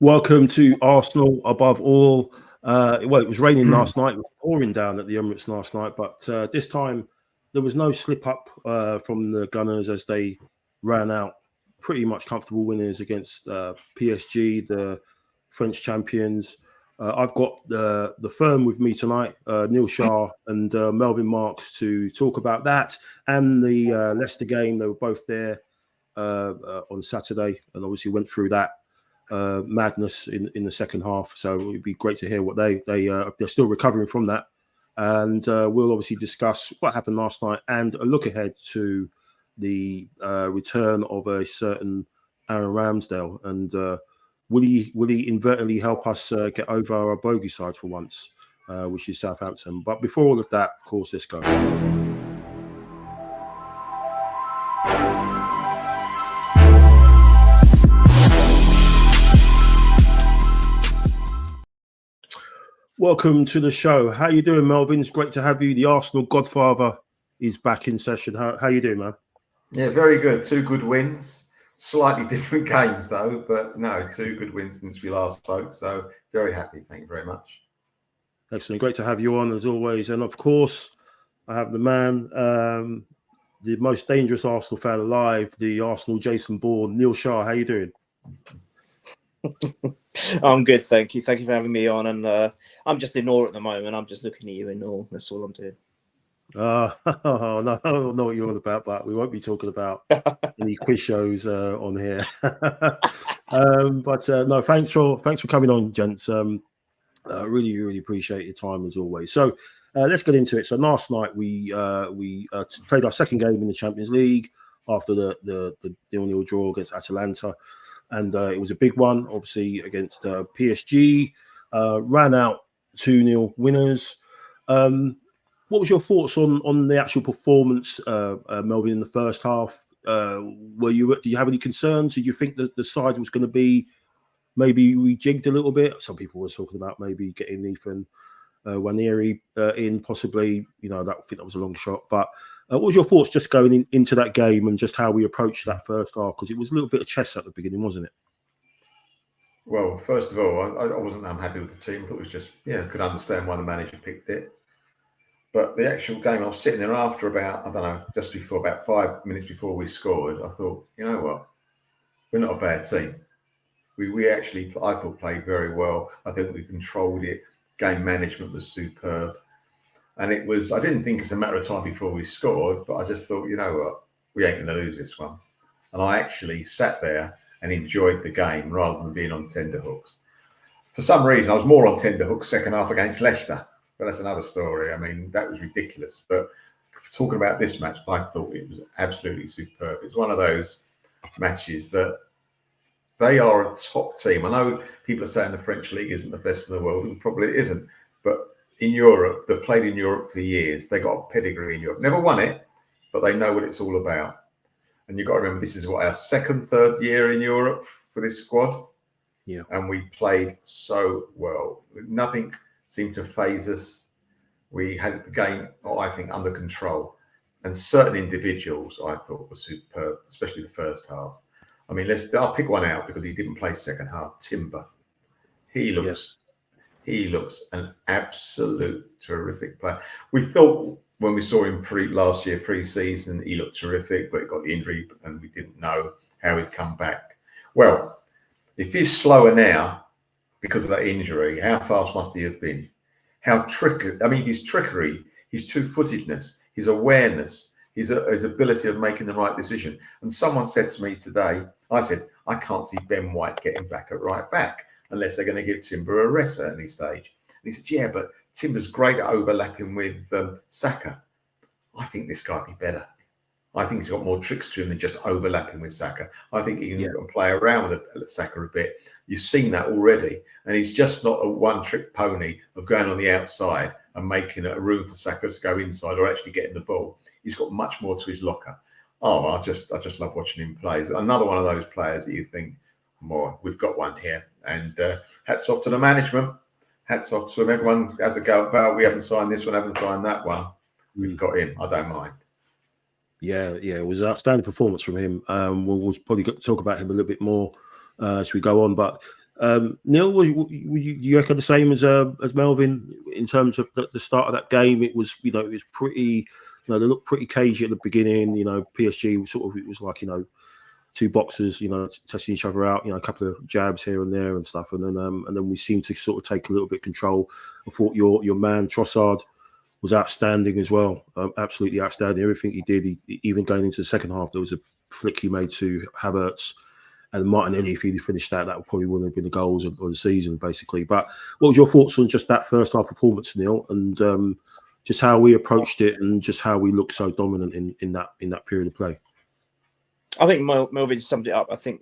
Welcome to Arsenal above all. It was raining last night, it was pouring down at the Emirates last night, but this time there was no slip up from the Gunners as they ran out pretty much comfortable winners against PSG, the French champions. I've got the firm with me tonight, Neil Shah and Melvyn Marks, to talk about that and the Leicester game. They were both there on Saturday and obviously went through that madness in the second half. So it'd be great to hear what they're still recovering from that. And we'll obviously discuss what happened last night and a look ahead to the return of a certain Aaron Ramsdale. And will he inadvertently help us get over our bogey side for once, which is Southampton? But before all of that, of course, let's go. Welcome to the show. How you doing, Melvyn? It's great to have you. The Arsenal Godfather is back in session. How you doing, man? Yeah, very good. 2 good wins. Slightly different games, though. But no, 2 good wins since we last spoke. So very happy. Thank you very much. Excellent. Great to have you on, as always. And, of course, I have the man, the most dangerous Arsenal fan alive, the Arsenal Jason Bourne, Neil Shah. How you doing? I'm good, thank you. Thank you for having me on. And I'm just in awe at the moment. I'm just looking at you in awe. That's all I'm doing. No, I don't know what you're on about, but we won't be talking about any quiz shows on here. No, thanks for coming on, gents. Really appreciate your time as always. So let's get into it. So last night we played our second game in the Champions League after the 0-0 draw against Atalanta. And it was a big one, obviously, against PSG. Ran out 2-0 winners. What was your thoughts on the actual performance, Melvyn, in the first half? Do you have any concerns? Did you think that the side was going to be maybe rejigged a little bit? Some people were talking about maybe getting Ethan Waneri in, possibly. I think that was a long shot. But what was your thoughts just going into that game and just how we approached that first half? Because it was a little bit of chess at the beginning, wasn't it? Well, first of all, I wasn't unhappy with the team. I thought it was just, I could understand why the manager picked it. But the actual game, I was sitting there after about, just before, about 5 minutes before we scored. I thought, you know what? We're not a bad team. We actually, I thought, played very well. I think we controlled it. Game management was superb. And it was, I didn't think it's a matter of time before we scored, but I just thought, you know what? We ain't going to lose this one. And I actually sat there and enjoyed the game rather than being on tenterhooks. For some reason, I was more on tenterhooks second half against Leicester. But that's another story. I mean, that was ridiculous. But talking about this match, I thought it was absolutely superb. It's one of those matches that they are a top team. I know people are saying the French league isn't the best in the world, and probably it isn't. But in Europe, they've played in Europe for years. They got a pedigree in Europe. Never won it, but they know what it's all about. And you've got to remember, this is our third year in Europe for this squad. Yeah. And we played so well. Nothing seemed to phase us. We had the game, I think, under control. And certain individuals, I thought, were superb, especially the first half. I mean, I'll pick one out because he didn't play second half. Timber. He looks an absolute terrific player. We thought when we saw him last year pre-season, he looked terrific, but he got the injury and we didn't know how he'd come back. Well, if he's slower now because of that injury, how fast must he have been? How his trickery, his two-footedness, his awareness, his ability of making the right decision. And someone said to me today, I said, I can't see Ben White getting back at right back unless they're going to give Timber a rest at any stage. And he said, yeah, but Timber's great at overlapping with Saka. I think this guy would be better. I think he's got more tricks to him than just overlapping with Saka. I think he can play around with Saka a bit. You've seen that already. And he's just not a one-trick pony of going on the outside and making a room for Saka to go inside or actually getting the ball. He's got much more to his locker. Oh, I just love watching him play. Another one of those players that you think, more, we've got one here. And hats off to the management. Hats off to him. Everyone has a go about, we haven't signed this one, haven't signed that one. We've got him. I don't mind. Yeah, it was an outstanding performance from him. We'll probably talk about him a little bit more as we go on. But Neil, you echo the same as Melvyn in terms of the start of that game? It was, it was pretty. They looked pretty cagey at the beginning. PSG it was like two boxers, testing each other out. A couple of jabs here and there and stuff, and then we seemed to sort of take a little bit of control. I thought your man Trossard was outstanding as well, absolutely outstanding. Everything he did, even going into the second half, there was a flick he made to Havertz and Martinelli. If he'd finished that probably wouldn't have been the goals of the season, basically. But what was your thoughts on just that first half performance, Neil, and just how we approached it and just how we looked so dominant in that period of play? I think Melvyn summed it up. I think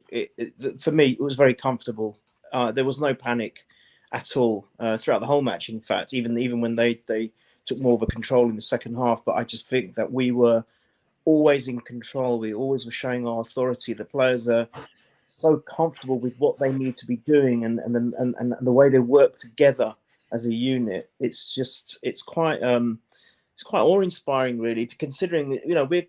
for me, it was very comfortable. There was no panic at all throughout the whole match. In fact, even when they took more of a control in the second half, but I just think that we were always in control. We always were showing our authority. The players are so comfortable with what they need to be doing and the way they work together as a unit. It's quite awe-inspiring, really, considering we're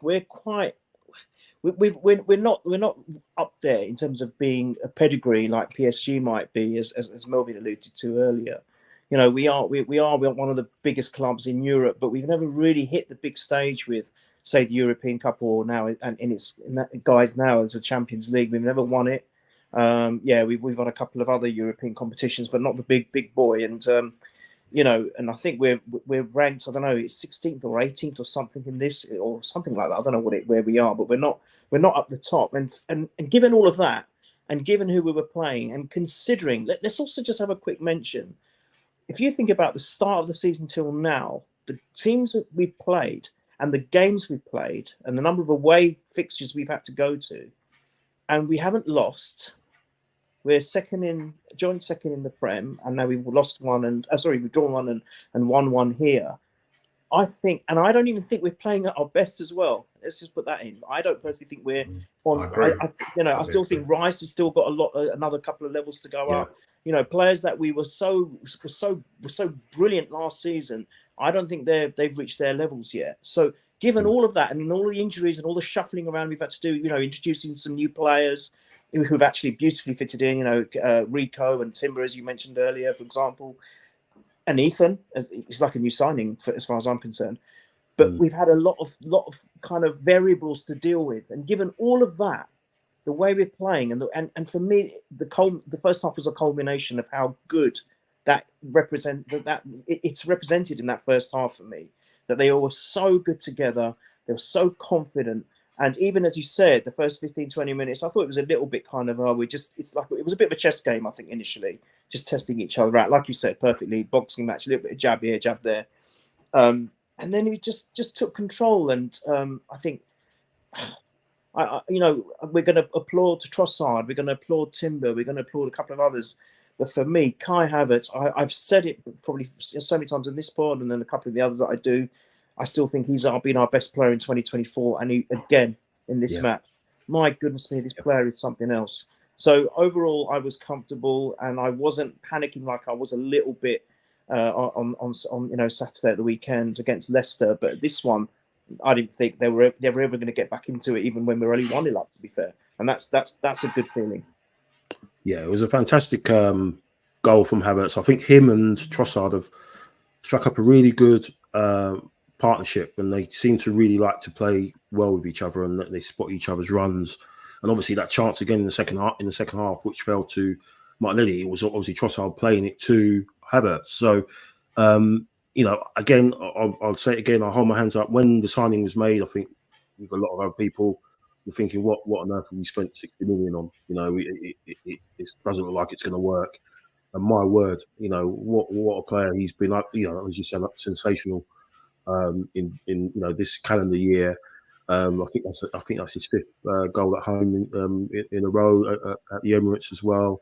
not up there in terms of being a pedigree like PSG might be, as Melvyn alluded to earlier. We are one of the biggest clubs in Europe, but we've never really hit the big stage with, say, the European Cup or now guys now as a Champions League. We've never won it. We've won a couple of other European competitions, but not the big boy. And and I think we're ranked, I don't know, it's 16th or 18th or something in this or something like that. I don't know where we are, but we're not up the top. And given all of that, and given who we were playing, and considering, let's also just have a quick mention. If you think about the start of the season till now, the teams that we've played and the games we've played and the number of away fixtures we've had to go to, and we haven't lost. We're joint second in the Prem, and now we've lost one we've drawn one and won one here. I think, and I don't even think we're playing at our best as well. Let's just put that in. I don't personally think we're on. I still think Rice has still got another couple of levels to go up. Players that we were so brilliant last season, I don't think they've reached their levels yet. So given all of that and all the injuries and all the shuffling around we've had to do, introducing some new players who've actually beautifully fitted in, Rico and Timber, as you mentioned earlier, for example, and Ethan, he's like a new signing as far as I'm concerned. But we've had a lot of kind of variables to deal with, and given all of that, the way we're playing, and for me, the first half was a culmination of how good it's represented in that first half for me. That they all were so good together, they were so confident, and even as you said, the first 15-20 minutes, I thought it was a little bit kind of it was a bit of a chess game. I think initially, just testing each other out, like you said, perfectly boxing match, a little bit of jab here, jab there, and then we just took control, and I think. We're going to applaud to Trossard. We're going to applaud Timber. We're going to applaud a couple of others. But for me, Kai Havertz, I've said it probably so many times in this pod, and then a couple of the others that I do. I still think he's been our best player in 2024, and he again in this match. My goodness me, this player is something else. So overall, I was comfortable, and I wasn't panicking like I was a little bit on Saturday at the weekend against Leicester. But this one, I didn't think they were ever going to get back into it, even when we were only 1-0 up, to be fair. And that's a good feeling. Yeah, it was a fantastic goal from Havertz. I think him and Trossard have struck up a really good partnership, and they seem to really like to play well with each other, and they spot each other's runs. And obviously that chance again in the second half, which fell to Martinelli, it was obviously Trossard playing it to Havertz. So, again, I'll say it again. I'll hold my hands up. When the signing was made, I think with a lot of other people were thinking, what on earth have we spent 60 million on? It doesn't look like it's going to work. And my word, what a player he's been. As you said, sensational in this calendar year. I think that's his fifth goal at home in a row at the Emirates as well.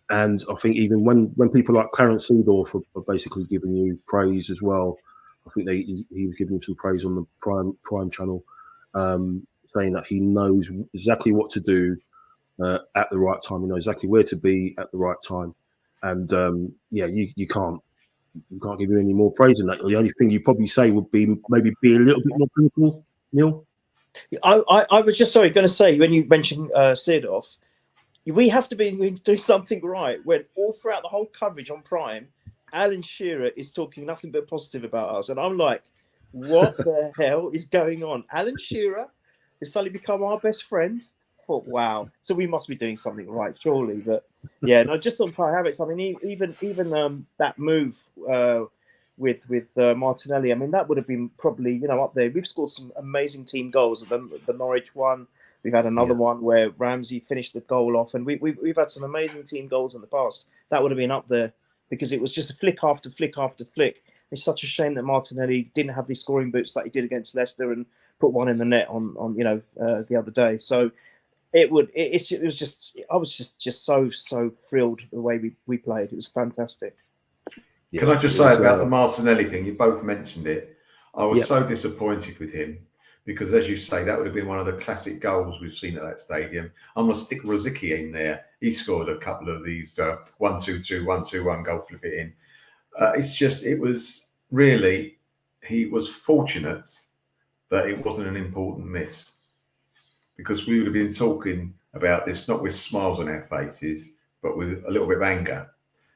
And I think even when people like Clarence Seedorf are basically giving you praise as well, I think he was giving him some praise on the Prime channel, saying that he knows exactly what to do at the right time. He knows exactly where to be at the right time, and you can't give him any more praise than that. The only thing you probably say would be maybe be a little bit more critical, Neil. I was just going to say, when you mentioned Seedorf, we have to be doing something right when all throughout the whole coverage on Prime, Alan Shearer is talking nothing but positive about us. And I'm like, what the hell is going on? Alan Shearer has suddenly become our best friend. I thought, wow. So we must be doing something right, surely. But yeah, no, just on Kai Havertz, I mean, even that move with Martinelli, I mean, that would have been probably, up there. We've scored some amazing team goals. The Norwich one. We've had another one where Ramsey finished the goal off, and we've had some amazing team goals in the past. That would have been up there because it was just a flick after flick after flick. It's such a shame that Martinelli didn't have these scoring boots like he did against Leicester and put one in the net on the other day. So I was just so thrilled the way we played. It was fantastic. Yeah, can I just say about the Martinelli thing? You both mentioned it. I was so disappointed with him. Because, as you say, that would have been one of the classic goals we've seen at that stadium. I'm going to stick Rosicky in there. He scored a couple of these 1-2-2, 1-2-1 goal, flip it in. He was fortunate that it wasn't an important miss. Because we would have been talking about this, not with smiles on our faces, but with a little bit of anger.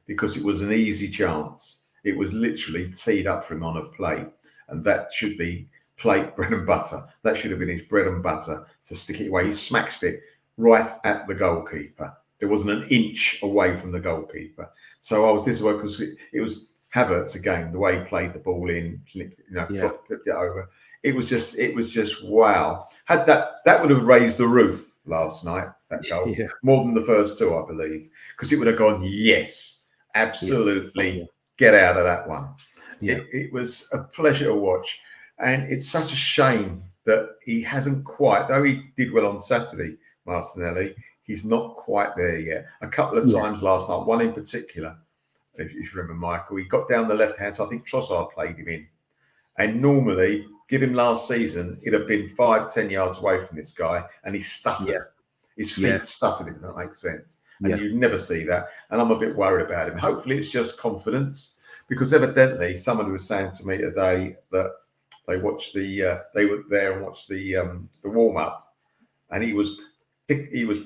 Because it was an easy chance. It was literally teed up for him on a plate. And that should be plate bread and butter. That should have been his bread and butter to stick it away. He smashed it right at the goalkeeper. There wasn't an inch away from the goalkeeper. So I was disappointed because it was Havertz again, the way he played the ball in, flipped it over. It was just wow. Had that would have raised the roof last night, that goal. More than the first two, I believe. Because it would have gone, yes, absolutely, get out of that one. Yeah. It was a pleasure to watch. And it's such a shame that he hasn't quite, though he did well on Saturday, Martinelli, he's not quite there yet. A couple of times last night, one in particular, if you remember, Michael, he got down the left-hand side. I think Trossard played him in. And normally, give him last season, he'd have been 5-10 yards away from this guy, and he stuttered. Yeah. His feet stuttered, if that makes sense. And you'd never see that. And I'm a bit worried about him. Hopefully, it's just confidence, because evidently, someone was saying to me today that they watched they were there and watched the warm up, and he was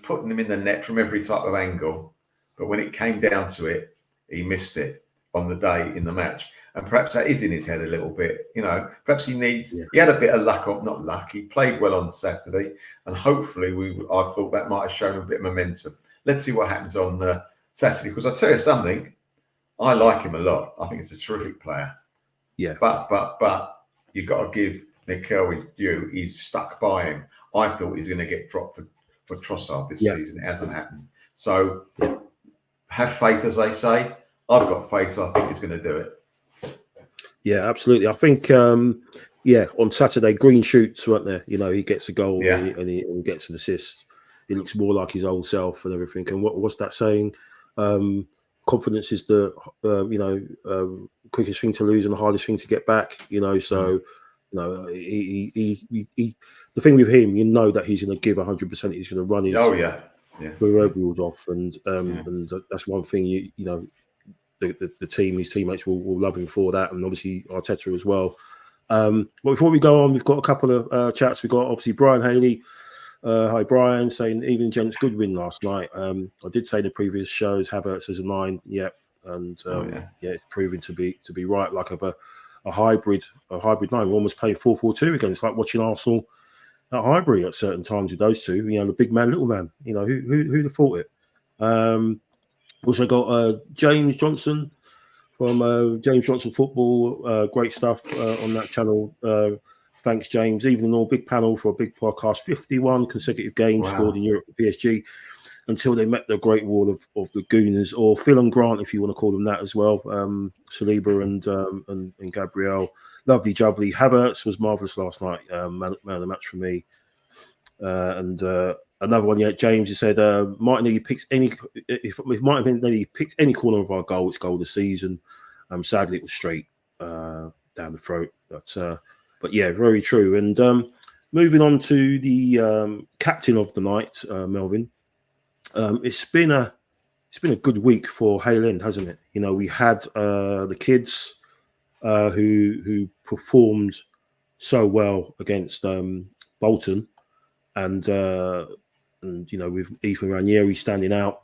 putting them in the net from every type of angle, but when it came down to it, he missed it on the day in the match, and perhaps that is in his head a little bit. Perhaps he needs. He had a bit of luck, or not luck. He played well on Saturday, and hopefully I thought that might have shown a bit of momentum. Let's see what happens on Saturday, because I tell you something, I like him a lot. I think he's a terrific player. Yeah, but. You've got to give Mikel his due. He's stuck by him. I thought he was going to get dropped for Trossard this season. It hasn't happened. So have faith, as they say. I've got faith, so I think he's going to do it. Yeah, absolutely. I think, on Saturday, green shoots, weren't there? He gets a goal and he gets an assist. He looks more like his old self and everything. And what's that saying? Confidence is the quickest thing to lose and the hardest thing to get back. So he the thing with him, that he's going to give 100%. He's going to run his overalls off, and that's one thing. The team, his teammates will love him for that, and obviously Arteta as well. But before we go on, we've got a couple of chats. We've got obviously Brian Haley. Hi, Brian, saying even gents, good win last night. I did say in the previous shows Havertz as a 9, and it's proving to be right. Like a hybrid 9. We're almost playing 4-4-2 again. It's like watching Arsenal at Highbury at certain times with those two. The big man, little man. Who'd have thought it? Also got James Johnson from James Johnson Football. Great stuff on that channel. Thanks, James. Even an all big panel for a big podcast. 51 consecutive games scored in Europe for PSG until they met the Great Wall of the Gooners, or Phil and Grant, if you want to call them that as well. Saliba and Gabriel. Lovely jubbly. Havertz was marvellous last night. Man of the match for me. And another one, James, he said Martinelli picks any. If Martinelli picked any corner of our goal, it's goal of the season. Sadly, it was straight down the throat. But yeah, very true. And moving on to the captain of the night, Melvyn. It's been a good week for Hale End, hasn't it? We had the kids who performed so well against Bolton, and with Ethan Ranieri standing out,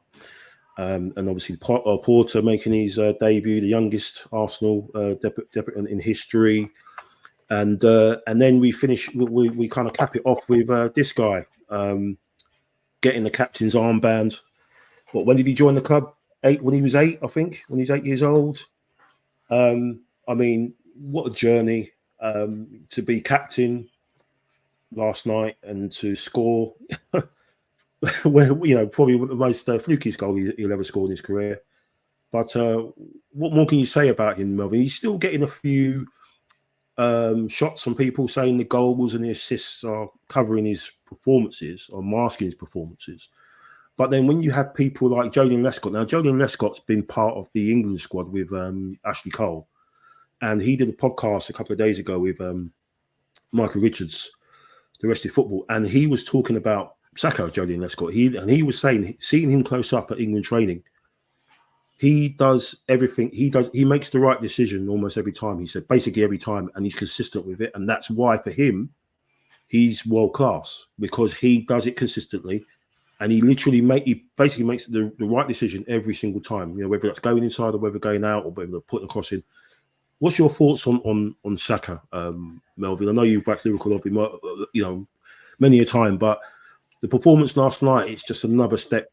and obviously Porter making his debut, the youngest Arsenal debutant in history, and then we finish. We kind of cap it off with this guy getting the captain's armband. When did he join the club? When he was 8, I think. When he's 8 years old. I mean, what a journey to be captain last night and to score. Probably the most flukiest goal he'll ever score in his career. But what more can you say about him, Melvyn? He's still getting a few shots from people saying the goals and the assists are covering his performances or masking his performances. But then when you have people like Joleon Lescott, now Joleon Lescott's been part of the England squad with Ashley Cole, and he did a podcast a couple of days ago with Michael Richards, The Rest of Football, and he was talking about Saka, Joleon Lescott. He was saying, seeing him close up at England training, he does everything. He makes the right decision almost every time. He said basically every time, and he's consistent with it. And that's why for him, he's world class, because he does it consistently, and he basically makes the right decision every single time. Whether that's going inside or whether going out or whether they're putting a cross in. What's your thoughts on Saka, Melvyn? I know you've waxed lyrical of him, many a time, but the performance last night, it's just another step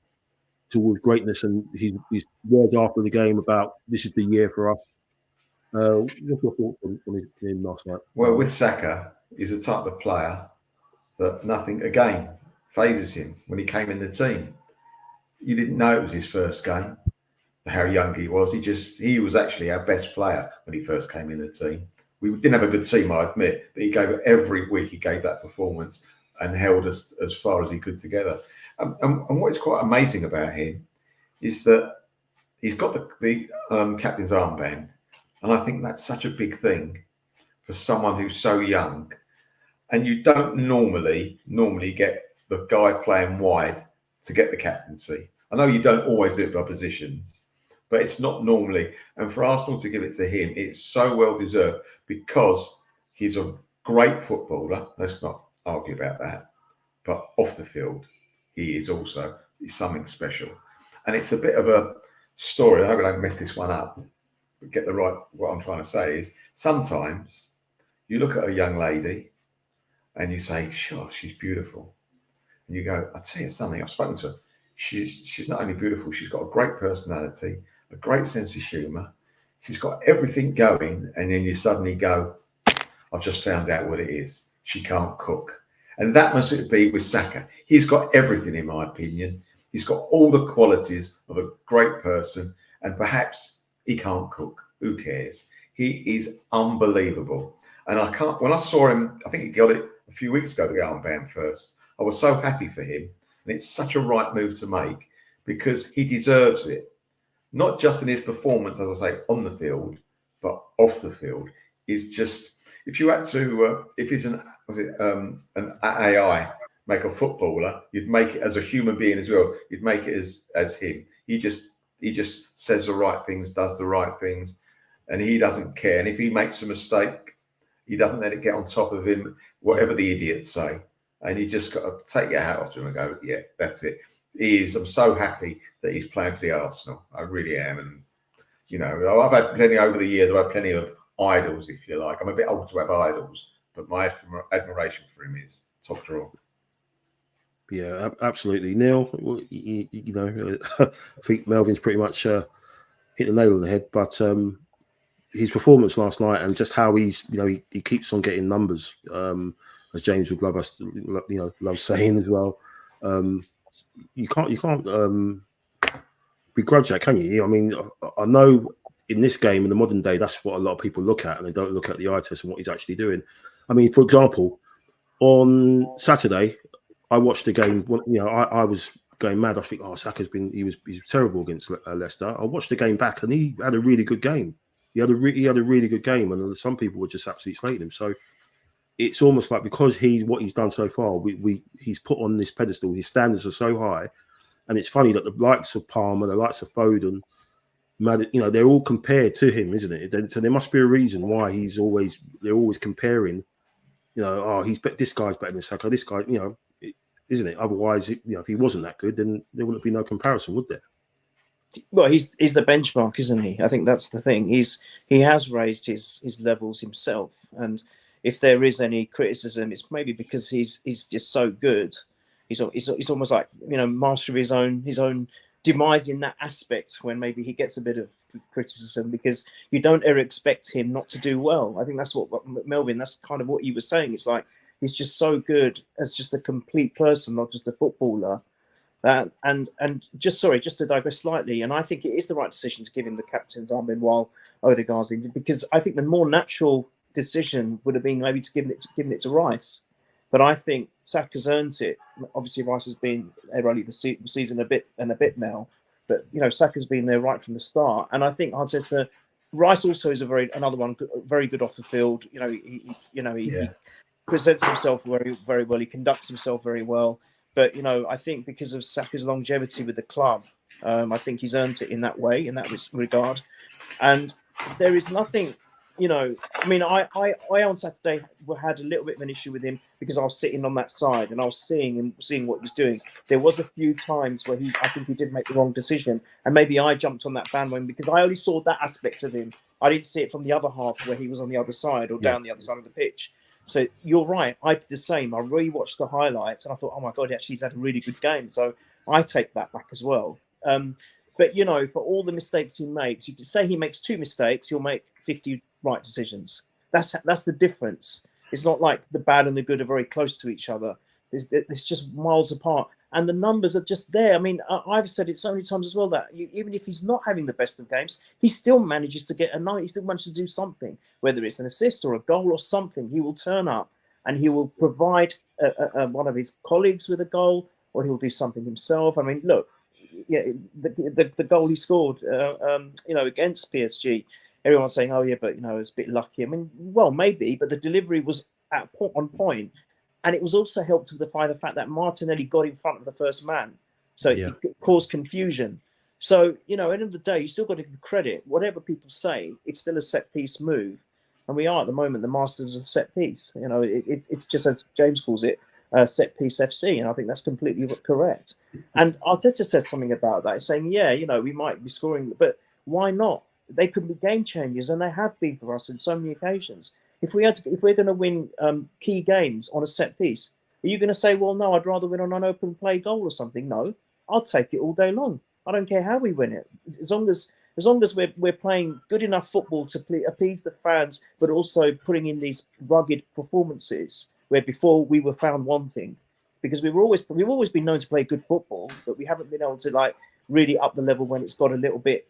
towards greatness, and his words after the game about this is the year for us. What's your thoughts on him last night? Well, with Saka, he's the type of player that nothing again phases him. When he came in the team, you didn't know it was his first game, how young he was. He was actually our best player when he first came in the team. We didn't have a good team, I admit, but he gave it every week. He gave that performance and held us as far as he could together. And what is quite amazing about him is that he's got the captain's armband, and I think that's such a big thing for someone who's so young. And you don't normally get the guy playing wide to get the captaincy. I know you don't always do it by positions, but it's not normally. And for Arsenal to give it to him, it's so well deserved, because he's a great footballer. Let's not argue about that. But off the field, he's something special. And it's a bit of a story. I hope I don't mess this one up. But what I'm trying to say is, sometimes you look at a young lady and you say, sure, she's beautiful. And you go, I'll tell you something, I've spoken to her. She's not only beautiful, she's got a great personality, a great sense of humour. She's got everything going. And then you suddenly go, I've just found out what it is. She can't cook. And that must be with Saka. He's got everything, in my opinion. He's got all the qualities of a great person, and perhaps he can't cook. Who cares? He is unbelievable. And when I saw him, I think he got it a few weeks ago, the armband first. I was so happy for him. And it's such a right move to make, because he deserves it. Not just in his performance, as I say, on the field, but off the field. He's just, if you had to, if he's an AI, make a footballer, you'd make it as a human being as well. You'd make it as him. He just says the right things, does the right things, and he doesn't care. And if he makes a mistake, he doesn't let it get on top of him, whatever the idiots say. And you just got to take your hat off to him and go, yeah, that's it. I'm so happy that he's playing for the Arsenal. I really am. And, I've had plenty over the years. I've had plenty of idols, if you like. I'm a bit old to have idols, but my admiration for him is top drawer. Yeah, absolutely. Neil, you know, I think Melvyn's pretty much hit the nail on the head, but his performance last night and just how he's, you know, he keeps on getting numbers, as James would love us, love saying as well. You can't begrudge that, can you? I mean, I know in this game, in the modern day, that's what a lot of people look at, and they don't look at the eye test and what he's actually doing. I mean, for example, on Saturday, I watched the game. You know, I was going mad. I think, Saka's he's terrible against Leicester. I watched the game back, and he had a really good game. He had a really good game, and some people were just absolutely slating him. So it's almost like because what he's done so far, he's put on this pedestal. His standards are so high, and it's funny that the likes of Palmer, the likes of Foden, you know, they're all compared to him, isn't it? So there must be a reason why they're always comparing. You know, this guy's better than Saka. This guy, you know, isn't it? Otherwise, you know, if he wasn't that good, then there wouldn't be no comparison, would there? Well, he's the benchmark, isn't he? I think that's the thing. He has raised his levels himself, and if there is any criticism, it's maybe because he's just so good. He's almost like, you know, master of his own demise in that aspect, when maybe he gets a bit of criticism, because you don't ever expect him not to do well. I think that's what Melvyn, that's kind of what he was saying. It's like he's just so good as just a complete person, not just a footballer. And just to digress slightly, and I think it is the right decision to give him the captain's armband while Odegaard's injured, because I think the more natural decision would have been maybe to give it to Rice. But I think Saka's earned it. Obviously, Rice has been early the season a bit now, but you know, Saka's been there right from the start. And I think Arteta, Rice also is another one very good off the field. You know, he presents himself very, very well. He conducts himself very well. But you know, I think because of Saka's longevity with the club, I think he's earned it in that way, in that regard. And there is nothing. You know, I mean, I on Saturday had a little bit of an issue with him because I was sitting on that side and I was seeing what he was doing. There was a few times where I think he did make the wrong decision, and maybe I jumped on that bandwagon because I only saw that aspect of him. I didn't see it from the other half where he was on the other side or down the other side of the pitch. So you're right. I did the same. I rewatched the highlights and I thought, oh my God, actually, he's had a really good game. So I take that back as well. But you know, for all the mistakes he makes, you could say he makes 2 mistakes, he'll make 50 right decisions. That's the difference. It's not like the bad and the good are very close to each other. It's just miles apart, and the numbers are just there. I mean, I've said it so many times as well that even if he's not having the best of games, he still manages to get a night. He still manages to do something, whether it's an assist or a goal or something. He will turn up and he will provide one of his colleagues with a goal, or he'll do something himself. I mean, look, the goal he scored, against PSG. Everyone's saying, "Oh yeah, but you know, it's a bit lucky." I mean, well, maybe, but the delivery was on point, and it was also helped by the fact that Martinelli got in front of the first man, so it caused confusion. So you know, at the end of the day, you still got to give credit. Whatever people say, it's still a set piece move, and we are at the moment the masters of set piece. You know, it's just as James calls it, set piece FC, and I think that's completely correct. And Arteta said something about that, saying, "Yeah, you know, we might be scoring, but why not? They could be game changers, and they have been for us on so many occasions. If we're going to win key games on a set piece, are you going to say, well, no, I'd rather win on an open play goal or something? No, I'll take it all day long. I don't care how we win it, as long as we're playing good enough football to appease the fans, but also putting in these rugged performances where before we were found wanting, because we've always been known to play good football, but we haven't been able to like really up the level when it's got a little bit,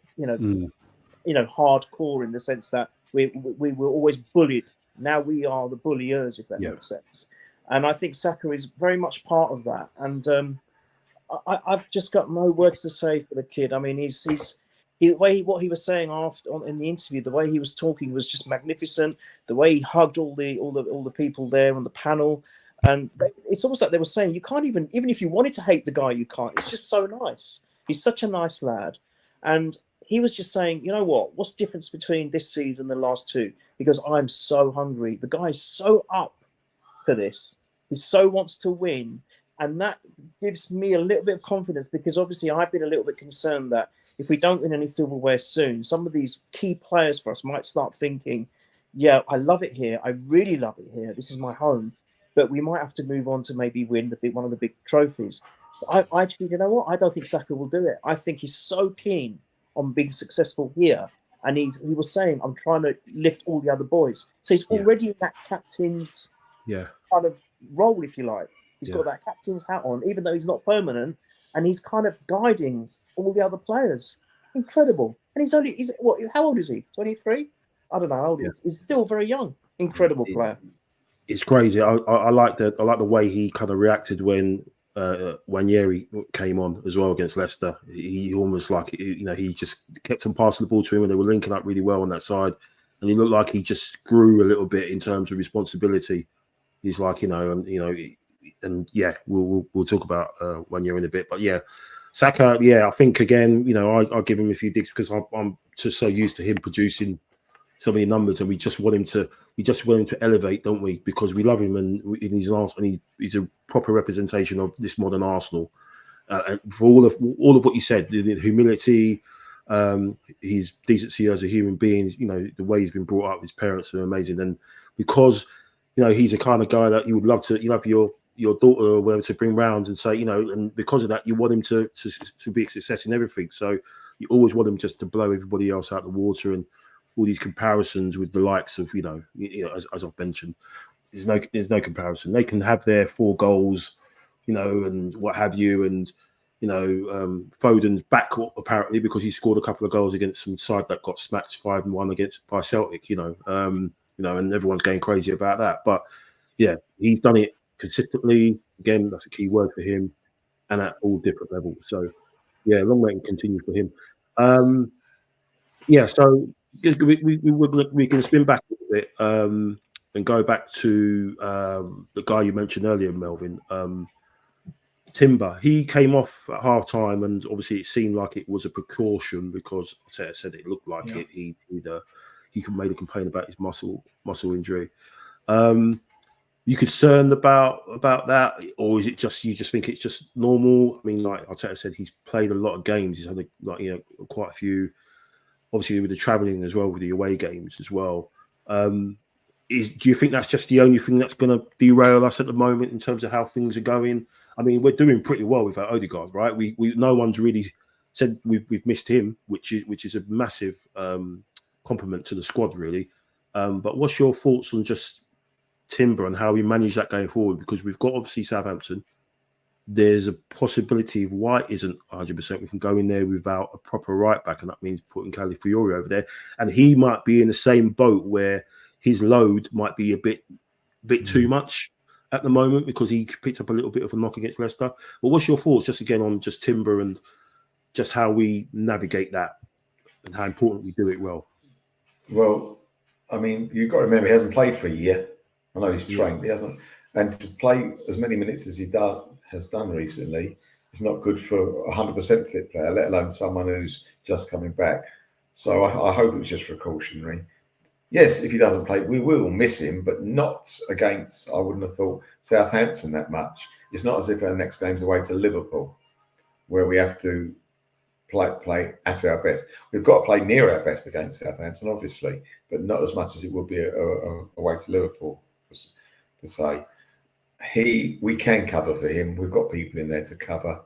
hardcore in the sense that we were always bullied. Now we are the bulliers, if that makes sense. And I think Saka is very much part of that. And I've just got no words to say for the kid. I mean, what he was saying in the interview, the way he was talking was just magnificent. The way he hugged all the people there on the panel, and it's almost like they were saying, you can't even if you wanted to hate the guy, you can't. It's just so nice. He's such a nice lad, and he was just saying, you know what? What's the difference between this season and the last 2? Because I'm so hungry. The guy's so up for this. He so wants to win. And that gives me a little bit of confidence, because obviously I've been a little bit concerned that if we don't win any silverware soon, some of these key players for us might start thinking, yeah, I love it here. I really love it here. This is my home. But we might have to move on to maybe win one of the big trophies. I actually, you know what? I don't think Saka will do it. I think he's so keen on being successful here. And he was saying, I'm trying to lift all the other boys. So he's already in that captain's kind of role, if you like. He's got that captain's hat on, even though he's not permanent. And he's kind of guiding all the other players. Incredible. And how old is he? 23? I don't know how old he is. He's still very young. Incredible player. It's crazy. I like the way he kind of reacted when Yeri came on as well against Leicester. He almost like, he just kept on passing the ball to him, and they were linking up really well on that side. And he looked like he just grew a little bit in terms of responsibility. He's like, we'll talk about Yeri in a bit, but yeah. Saka, I think again, I'll give him a few digs because I'm just so used to him producing so many numbers, and we just want him to elevate, don't we? Because we love him, and he's a proper representation of this modern Arsenal. And for all of what you said, the humility, his decency as a human being, the way he's been brought up, his parents are amazing, and because he's the kind of guy that you would love to, your daughter or whatever to bring round and say, and because of that, you want him to be a success in everything. So you always want him just to blow everybody else out the water, and all these comparisons with the likes of, as I've mentioned, there's no comparison. They can have their 4 goals, and what have you, and Foden's back apparently because he scored a couple of goals against some side that got smacked 5-1 by Celtic, and everyone's going crazy about that. But yeah, he's done it consistently. Again, that's a key word for him, and at all different levels. So yeah, long way to continue for him. So we can spin back a little bit and go back to the guy you mentioned earlier, Melvyn. Timber, he came off at half time, and obviously it seemed like it was a precaution because I said it looked like he made a complaint about his muscle injury. You concerned about that, or is it just you just think it's just normal? I mean, like Arteta said, he's played a lot of games. He's had quite a few, obviously with the travelling as well, with the away games as well. Do you think that's just the only thing that's going to derail us at the moment in terms of how things are going? I mean, we're doing pretty well without Odegaard, right? We no one's really said we've missed him, which is a massive compliment to the squad, really. But what's your thoughts on just Timber and how we manage that going forward? Because we've got obviously Southampton. There's a possibility if White isn't 100%, we can go in there without a proper right back, and that means putting Calafiori over there, and he might be in the same boat where his load might be a bit too much at the moment because he picked up a little bit of a knock against Leicester. But what's your thoughts just again on just Timber and just how we navigate that and how important we do it well? Well, I mean, you've got to remember he hasn't played for a year. I know he's trained, he hasn't, and to play as many minutes as he has done recently is not good for a 100% fit player, let alone someone who's just coming back. So I hope it's just precautionary. Yes, if he doesn't play, we will miss him, but not against, I wouldn't have thought, Southampton that much. It's not as if our next game's away to Liverpool, where we have to play at our best. We've got to play near our best against Southampton, obviously, but not as much as it would be away to Liverpool, per se. We can cover for him. We've got people in there to cover.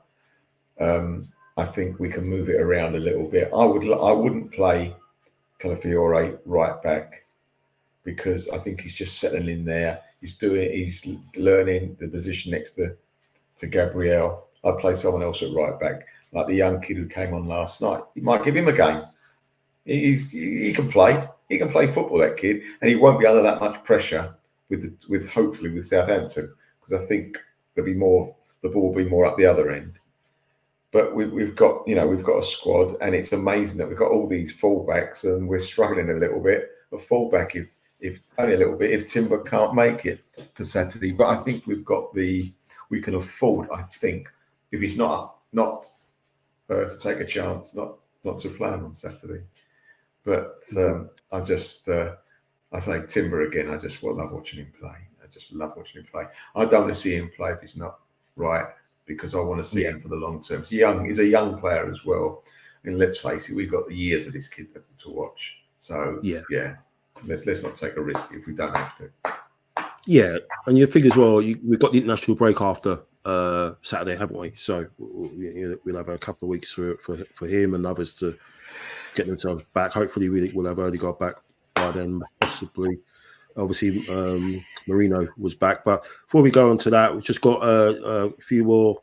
I think we can move it around a little bit. I wouldn't play Calafiori right back because I think he's just settling in there. He's learning the position next to Gabriel. I'd play someone else at right back, like the young kid who came on last night. You might give him a game. He can play. He can play football, that kid, and he won't be under that much pressure hopefully with Southampton, because I think the ball will be more up the other end. But we've got a squad, and it's amazing that we've got all these fullbacks, and we're struggling a little bit of fullback, if only a little bit, if Timber can't make it for Saturday. But I think we can afford, I think, if he's not to take a chance, not to flan on Saturday. But I say Timber again. I just love watching him play. I don't want to see him play if he's not right, because I want to see him for the long term. He's a young player as well. And let's face it, we've got the years of this kid to watch. So yeah. let's not take a risk if we don't have to. Yeah, and you think as well, we've got the international break after Saturday, haven't we? So we'll have a couple of weeks for him and others to get themselves back. Hopefully, we'll have Odegaard back by then, possibly. Obviously, Marino was back. But before we go on to that, we've just got a few more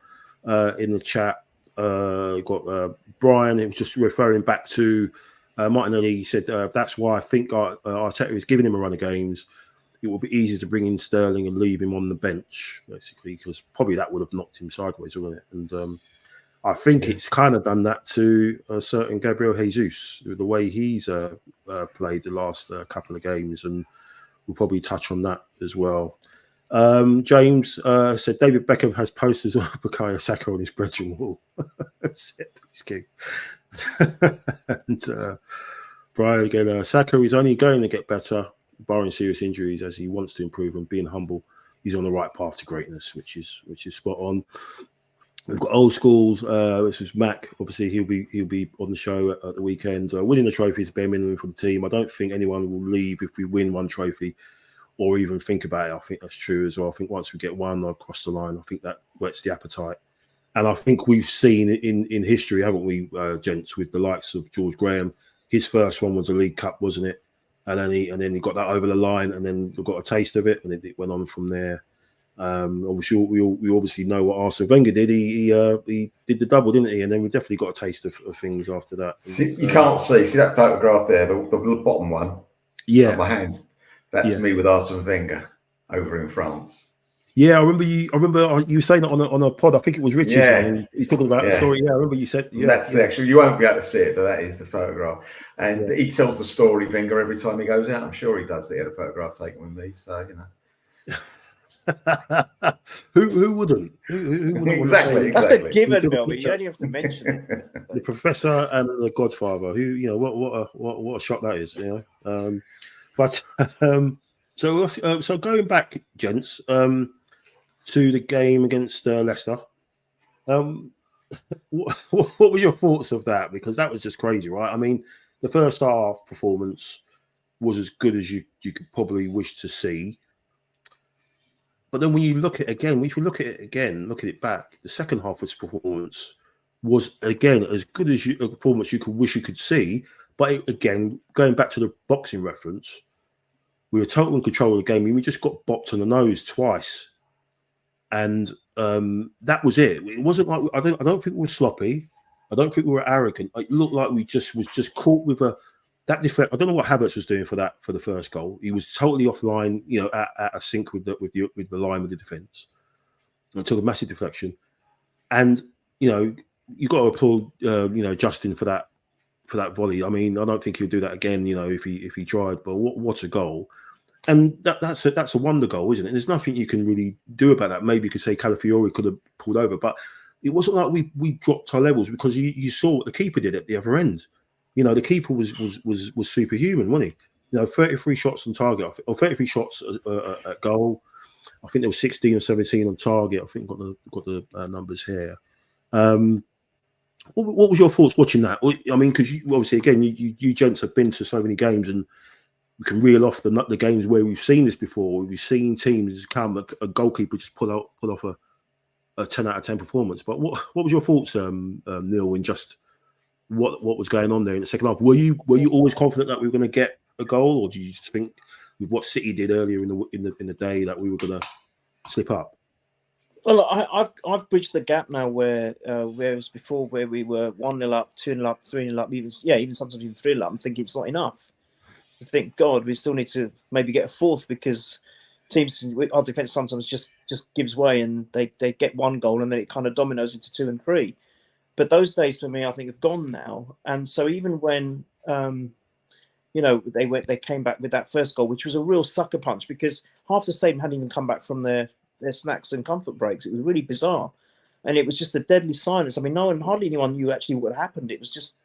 in the chat. Got Brian. It was just referring back to Martinelli. He said that's why I think Arteta is giving him a run of games. It will be easy to bring in Sterling and leave him on the bench, basically, because probably that would have knocked him sideways, wouldn't it? And I think it's kind of done that to a certain Gabriel Jesus, the way he's played the last couple of games, and we'll probably touch on that as well. James said David Beckham has posters of Bukayo Saka on his bedroom wall. He's king. And Brian again, Saka is only going to get better, barring serious injuries, as he wants to improve, and being humble, he's on the right path to greatness, which is spot on. We've got old schools. This is Mac. Obviously, he'll be on the show at the weekend. Winning the trophy is bare minimum for the team. I don't think anyone will leave if we win one trophy, or even think about it. I think that's true as well. I think once we get one across the line, I think that whets the appetite. And I think we've seen in history, haven't we, gents, with the likes of George Graham. His first one was a League Cup, wasn't it? And then he got that over the line, and then we got a taste of it, and it went on from there. Obviously, we obviously know what Arsene Wenger did. He did the double, didn't he? And then we definitely got a taste of things after that. See, you can't see that photograph there, the bottom one. Yeah, on my hand. That's me with Arsene Wenger over in France. Yeah, I remember you saying it on a pod. I think it was Richard. Yeah, he's talking about the story. Yeah, I remember you said. Yeah, that's the actual. You won't be able to see it, but that is the photograph. And he tells the story, Wenger, every time he goes out. I'm sure he does. He had a photograph taken with me, so who wouldn't? Who wouldn't exactly. That's a given, Melvyn. You only have to mention it. The Professor and the Godfather. Who what a shot that is. So going back, gents, to the game against Leicester. What were your thoughts of that? Because that was just crazy, right? I mean, the first half performance was as good as you could probably wish to see. But then when you look at it again, look at it back, the second half of his performance was, again, as good as a performance you could wish you could see. But again, going back to the boxing reference, we were totally in control of the game. We just got bopped on the nose twice. And that was it. It wasn't like I don't think we were sloppy. I don't think we were arrogant. It looked like we was caught with that defense. I don't know what Havertz was doing for the first goal. He was totally offline, at a sync with the line with the defense. It took a massive deflection, and you got to applaud Justin for that volley. I mean, I don't think he'll do that again. If he tried. But what a goal! And that's a wonder goal, isn't it? There's nothing you can really do about that. Maybe you could say Calafiori could have pulled over, but it wasn't like we dropped our levels, because you saw what the keeper did at the other end. The keeper was superhuman, wasn't he? 33 shots on target, or 33 shots at goal. I think there was 16 or 17 on target. I think got the numbers here. What was your thoughts watching that? I mean, because obviously, again, you gents have been to so many games, and we can reel off the games where we've seen this before. We've seen teams come, a goalkeeper just pull off a 10 out of 10 performance. But what was your thoughts, Neil, in just what was going on there in the second half? Were you always confident that we were going to get a goal, or do you just think with what City did earlier in the day that we were going to slip up? Well, I've bridged the gap now whereas before, where we were 1-0 up, 2-0 up, 3-0 up, even sometimes even 3-0 up. I'm thinking it's not enough. I think, God, we still need to maybe get a fourth, because teams, our defence sometimes just gives way, and they get one goal, and then it kind of dominoes into 2 and 3. But those days for me, I think, have gone now. And so even when they came back with that first goal, which was a real sucker punch, because half the stadium hadn't even come back from their snacks and comfort breaks. It was really bizarre, and it was just a deadly silence. I mean, hardly anyone knew actually what happened. It was just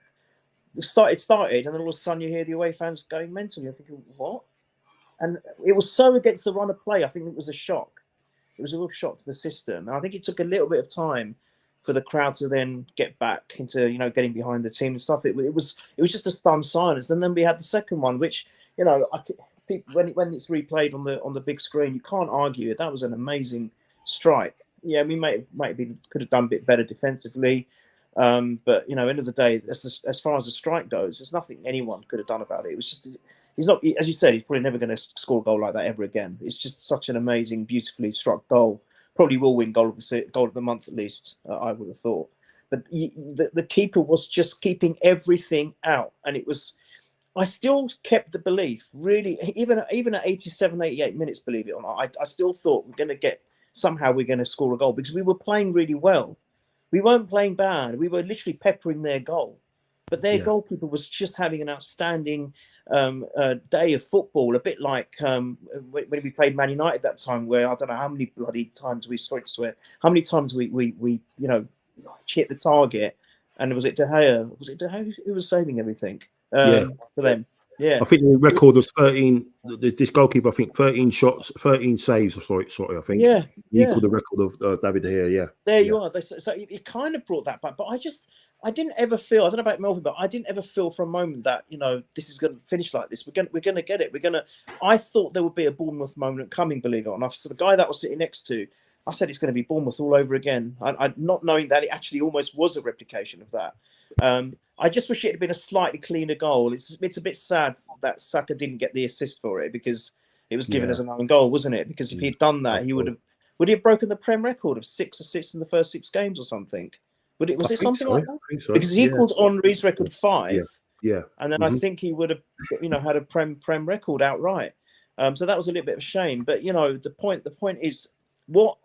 it started, and then all of a sudden you hear the away fans going mental. You're thinking, what? And it was so against the run of play. I think it was a shock. It was a real shock to the system, and I think it took a little bit of time for the crowd to then get back into getting behind the team and stuff. It was just a stunned silence. And then we had the second one, which you know, when it's replayed on the big screen, you can't argue it. That was an amazing strike. Yeah, we could have done a bit better defensively, but you know, end of the day, as far as the strike goes, there's nothing anyone could have done about it. It was just, he's not, as you said, he's probably never going to score a goal like that ever again. It's just such an amazing, beautifully struck goal. Probably will win goal of the month at least. I would have thought. But the keeper was just keeping everything out, and it was. I still kept the belief, really, even at 87, 88 minutes, believe it or not. I still thought we're going to score a goal because we were playing really well. We weren't playing bad. We were literally peppering their goal, but their goalkeeper was just having an outstanding day of football. A bit like when we played Man United that time, where I don't know how many bloody times how many times we hit the target, and was it De Gea? Was it De Gea who was saving everything? For them? Yeah, I think the record was 13. This goalkeeper, I think, 13 shots, 13 saves. Sorry, I think. Yeah. Equal the record of David De Gea. Yeah. There you are. So it kind of brought that back, but I didn't ever feel. I don't know about Melvyn, but I didn't ever feel for a moment that this is going to finish like this. We're going to get it. I thought there would be a Bournemouth moment coming. Believe it or not. So the guy that was sitting next to, I said it's going to be Bournemouth all over again. I not knowing that it actually almost was a replication of that. I just wish it had been a slightly cleaner goal. It's a bit sad that Saka didn't get the assist for it because it was given as an own goal, wasn't it? Because if he'd done that, he would have broken the Prem record of 6 assists in the first 6 games or something. Was it something like that? I think so. Because he equaled Henry's record of 5. Yeah. And then I think he would have, had a Prem record outright. So that was a little bit of a shame. But the point is what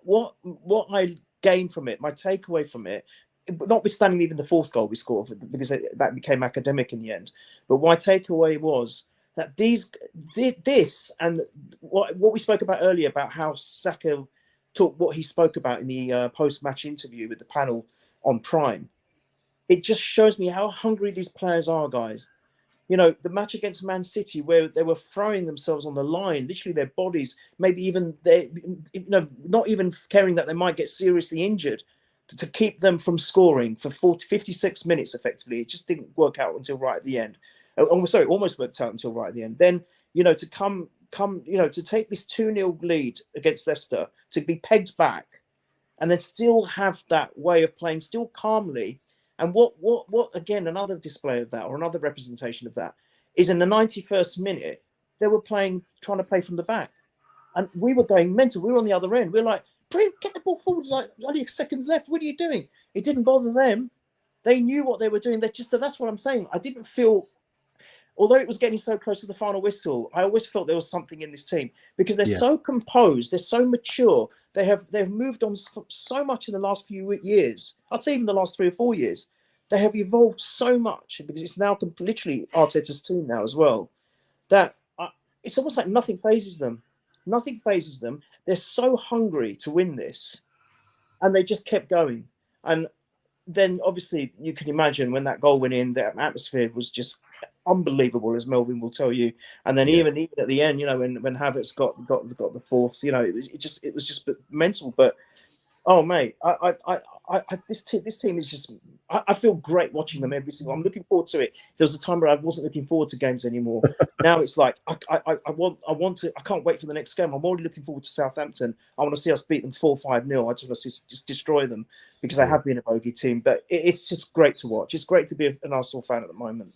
I gained from it, my takeaway from it. Notwithstanding even the 4th goal we scored, because that became academic in the end. But my takeaway was that this and what we spoke about earlier about how Saka what he spoke about in the post-match interview with the panel on Prime, it just shows me how hungry these players are, guys. The match against Man City where they were throwing themselves on the line, literally their bodies, maybe even not even caring that they might get seriously injured, to keep them from scoring for 56 minutes effectively. It just didn't work out until right at the end. Almost worked out until right at the end. Then, to come, to take this 2-0 lead against Leicester, to be pegged back, and then still have that way of playing, still calmly. And what again, another display of that, or another representation of that, is in the 91st minute, they were trying to play from the back. And we were going mental. We were on the other end. We're like, get the ball forward. It's like only seconds left. What are you doing? It didn't bother them. They knew what they were doing. That's what I'm saying. I didn't feel, although it was getting so close to the final whistle, I always felt there was something in this team because they're so composed. They're so mature. They've moved on so much in the last few years. I'd say even the last 3 or 4 years. They have evolved so much because it's now literally Arteta's team now as well. That it's almost like nothing phases them. Nothing phases them. They're so hungry to win this, and they just kept going. And then, obviously, you can imagine when that goal went in, the atmosphere was just unbelievable, as Melvyn will tell you. And then even at the end, when Havertz got the 4th, it was just mental. But oh, mate, this team is just. I feel great watching them every single. I'm looking forward to it. There was a time where I wasn't looking forward to games anymore. Now it's like I want to. I can't wait for the next game. I'm already looking forward to Southampton. I want to see us beat them 4-5-0. I just want to just destroy them because they have been a bogey team. But it's just great to watch. It's great to be an Arsenal fan at the moment.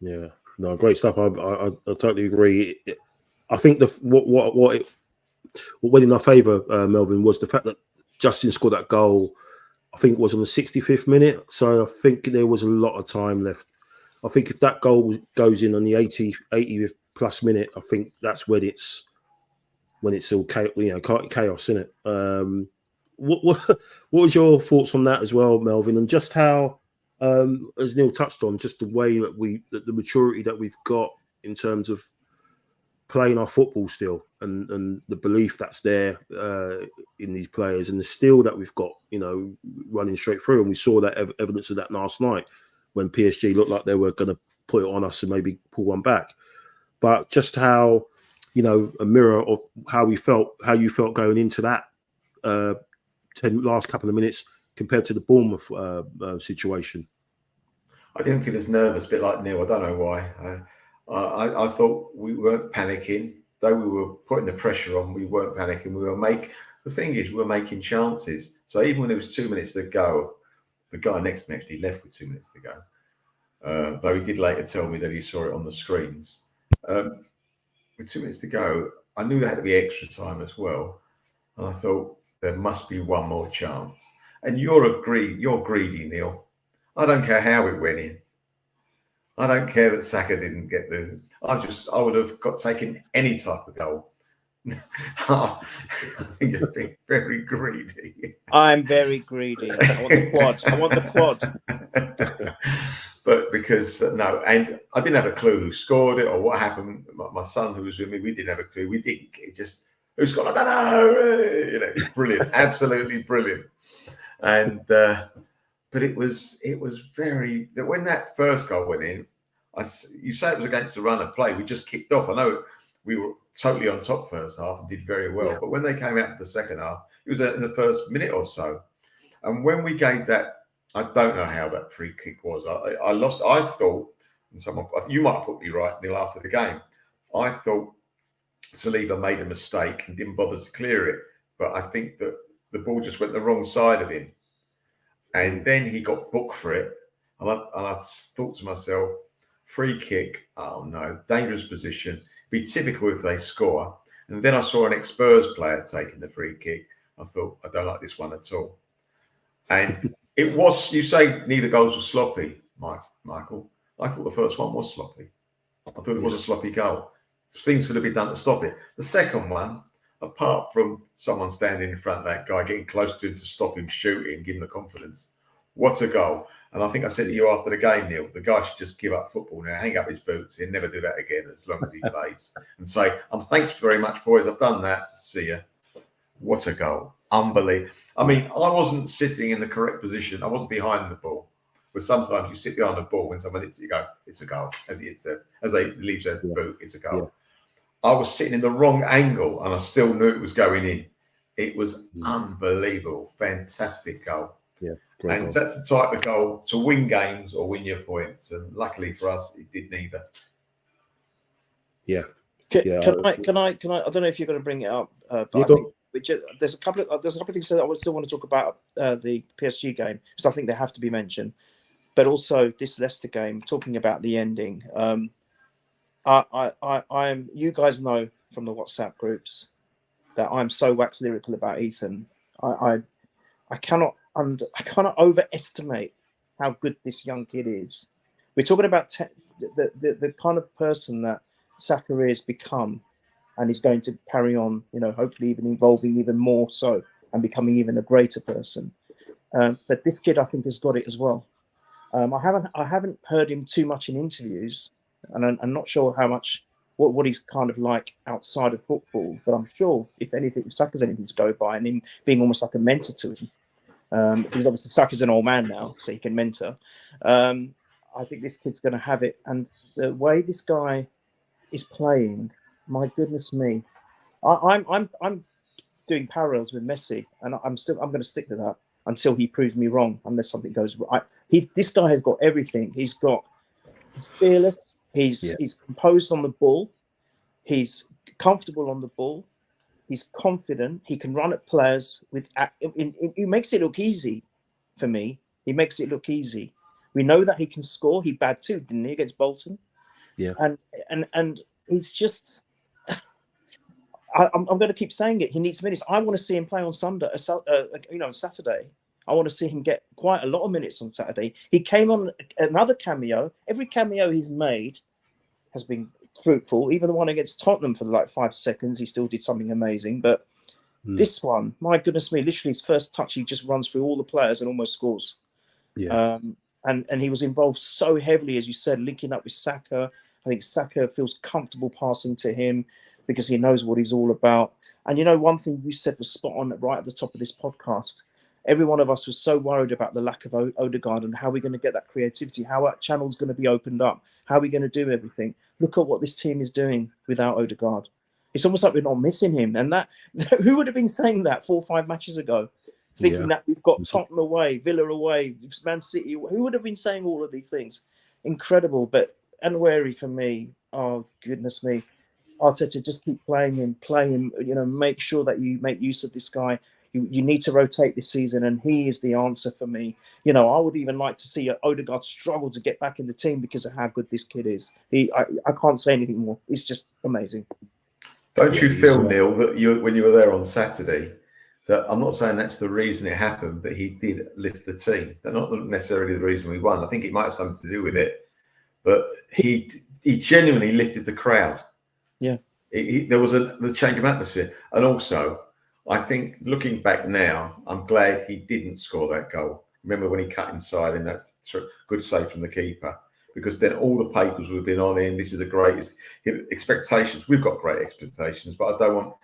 Yeah, no, great stuff. I totally agree. I think what went in our favour, Melvyn, was the fact that Justin scored that goal. I think it was on the 65th minute, so I think there was a lot of time left. I think if that goal goes in on the 80th plus minute, I think that's when it's all chaos, isn't it? What was your thoughts on that as well, Melvyn, and just how, as Neil touched on, just the way that the maturity that we've got in terms of playing our football still, and the belief that's there in these players, and the steel that we've got, running straight through. And we saw that evidence of that last night when PSG looked like they were going to put it on us and maybe pull one back. But just how, a mirror of how you felt going into that last couple of minutes compared to the Bournemouth situation. I didn't feel as nervous, a bit like Neil. I don't know why. I thought we weren't panicking, though we were putting the pressure on. We weren't panicking. The thing is, we were making chances. So even when there was 2 minutes to go, the guy next to me actually left with 2 minutes to go. Though he did later tell me that he saw it on the screens. With 2 minutes to go, I knew there had to be extra time as well, and I thought there must be one more chance. And you're greedy, Neil. I don't care how it went in. I don't care that Saka didn't get I would have taken any type of goal. I think you're being very greedy. I'm very greedy. I want the quad. I want the quad. But because no, and I didn't have a clue who scored it or what happened. My son, who was with me, we didn't have a clue. We didn't. It just who's got? I don't know. It's brilliant, absolutely brilliant. And but it was very that when that first goal went in. You say it was against the run of play. We just kicked off. I know we were totally on top first half and did very well. But when they came out in the second half, it was in the first minute or so. And when we gave that, I don't know how that free kick was. I lost. I thought, and you might have put me right, Neil, after the game. I thought Saliba made a mistake and didn't bother to clear it. But I think that the ball just went the wrong side of him. And then he got booked for it. And I thought to myself, free kick, oh no, dangerous position. Be typical if they score. And then I saw an ex-Spurs player taking the free kick. I thought, I don't like this one at all. And it was, you say neither goals were sloppy, Michael. I thought the first one was sloppy. I thought it was a sloppy goal. Things could have been done to stop it. The second one, apart from someone standing in front of that guy, getting close to him to stop him shooting, give him the confidence, what a goal. And I think I said to you after the game, Neil, the guy should just give up football now, hang up his boots. He'll never do that again as long as he plays. And say, thanks very much, boys. I've done that. See ya. What a goal. Unbelievable. I mean, I wasn't sitting in the correct position. I wasn't behind the ball. But sometimes you sit behind the ball when someone hits it, you go, it's a goal. As they leave their boot, it's a goal. Yeah. I was sitting in the wrong angle and I still knew it was going in. It was unbelievable. Fantastic goal. Yeah. And that's the type of goal to win games or win your points. And luckily for us, it did neither. Yeah. Can I? I don't know if you're going to bring it up, but I think there's a couple of things that I would still want to talk about the PSG game because I think they have to be mentioned. But also this Leicester game, talking about the ending. I'm. You guys know from the WhatsApp groups that I'm so wax lyrical about Ethan. I cannot overestimate how good this young kid is. We're talking about the kind of person that Saka has become, and is going to carry on. Hopefully even evolving even more so and becoming even a greater person. But this kid, I think, has got it as well. I haven't heard him too much in interviews, and I'm not sure how much what he's kind of like outside of football. But I'm sure, if Saka's anything to go by, and him being almost like a mentor to him. Because obviously Saka's an old man now, so he can mentor. I think this kid's going to have it, and the way this guy is playing, my goodness me, I'm doing parallels with Messi, and I'm going to stick to that until he proves me wrong, unless something goes right. This guy has got everything. He's fearless. He's composed on the ball. He's comfortable on the ball. He's confident. He can run at players he makes it look easy for me. He makes it look easy. We know that he can score. He bagged two, didn't he, against Bolton? Yeah. And he's just. I'm going to keep saying it. He needs minutes. I want to see him play on Sunday. On Saturday. I want to see him get quite a lot of minutes on Saturday. He came on another cameo. Every cameo he's made has been fruitful. Even the one against Tottenham for like 5 seconds, he still did something amazing. But this one, my goodness me, literally his first touch, he just runs through all the players and almost scores. Yeah. And he was involved so heavily, as you said, linking up with Saka. I think Saka feels comfortable passing to him because he knows what he's all about. And one thing you said was spot on right at the top of this podcast. Every one of us was so worried about the lack of Odegaard and how we're going to get that creativity, how our channel's going to be opened up, how we're going to do everything. Look at what this team is doing without Odegaard. It's almost like we're not missing him. And that who would have been saying that 4 or 5 matches ago, thinking that we've got Tottenham away, Villa away, Man City. Who would have been saying all of these things? Incredible, but unwary for me. oh goodness me, Arteta, just keep playing him, you know, make sure that you make use of this guy. You need to rotate this season, and he is the answer for me. You know, I would even like to see Odegaard struggle to get back in the team because of how good this kid is. I can't say anything more. It's just amazing. Don't you feel, Neil, that when you were there on Saturday, that I'm not saying that's the reason it happened, but he did lift the team. That's not necessarily the reason we won. I think it might have something to do with it, but he genuinely lifted the crowd. Yeah, there was the change of atmosphere, and also I think looking back now, I'm glad he didn't score that goal. Remember when he cut inside in that good save from the keeper? Because then all the papers would have been on him. This is the greatest expectations. We've got great expectations, but I don't want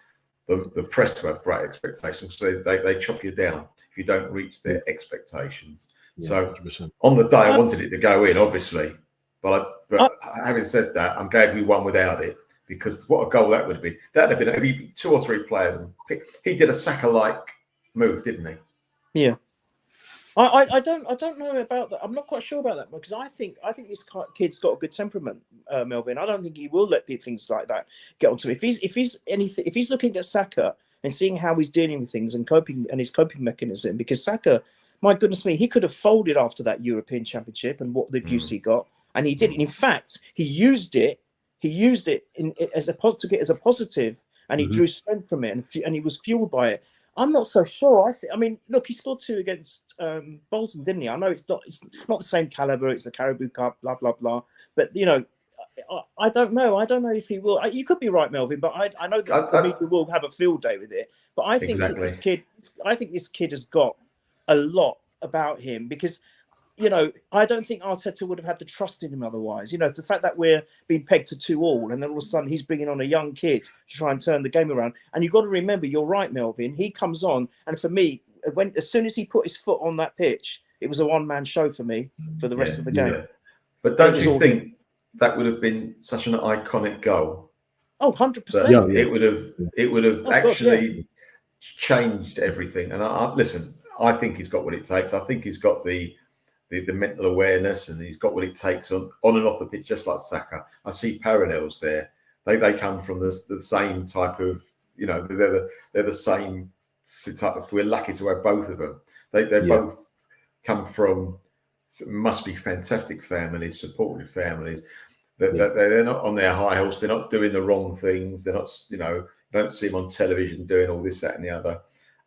the press to have great expectations. So they chop you down if you don't reach their expectations. Yeah, so 100%. On the day, I wanted it to go in, obviously. But having said that, I'm glad we won without it, because what a goal that would have been. That would have been maybe 2 or 3 players. He did a Saka-like move, didn't he? Yeah. I don't know about that. I'm not quite sure about that, because I think this kid's got a good temperament, Melvyn. I don't think he will let things like that get onto him. If he's looking at Saka and seeing how he's dealing with things and his coping mechanism, because Saka, my goodness me, he could have folded after that European Championship and what the abuse he got, and he didn't. In fact, he used it as a positive, and he drew strength from it, and he was fueled by it. I'm not so sure. I mean, look, he scored 2 against Bolton, didn't he? I know it's not the same caliber. It's the Carabao Cup, blah blah blah. But you know, I don't know. I don't know if he will. You could be right, Melvyn. But I know that the media will have a field day with it. But I think this kid has got a lot about him, because, you know, I don't think Arteta would have had the trust in him otherwise. You know, the fact that we're being pegged to 2-2, and then all of a sudden he's bringing on a young kid to try and turn the game around. And you've got to remember, you're right, Melvyn. He comes on, and for me, as soon as he put his foot on that pitch, it was a one-man show for me for the rest of the game. Yeah. But don't you think that would have been such an iconic goal? Oh, 100%. It would have actually changed everything. And listen, I think he's got what it takes. I think he's got the mental awareness, and he's got what it takes on and off the pitch, just like Saka. I see parallels there. They come from the same type of, you know, they're the same type of. We're lucky to have both of them. They both come from, must be fantastic families, supportive families. They're not on their high horse. They're not doing the wrong things. They're not, you know, don't see him on television doing all this, that, and the other.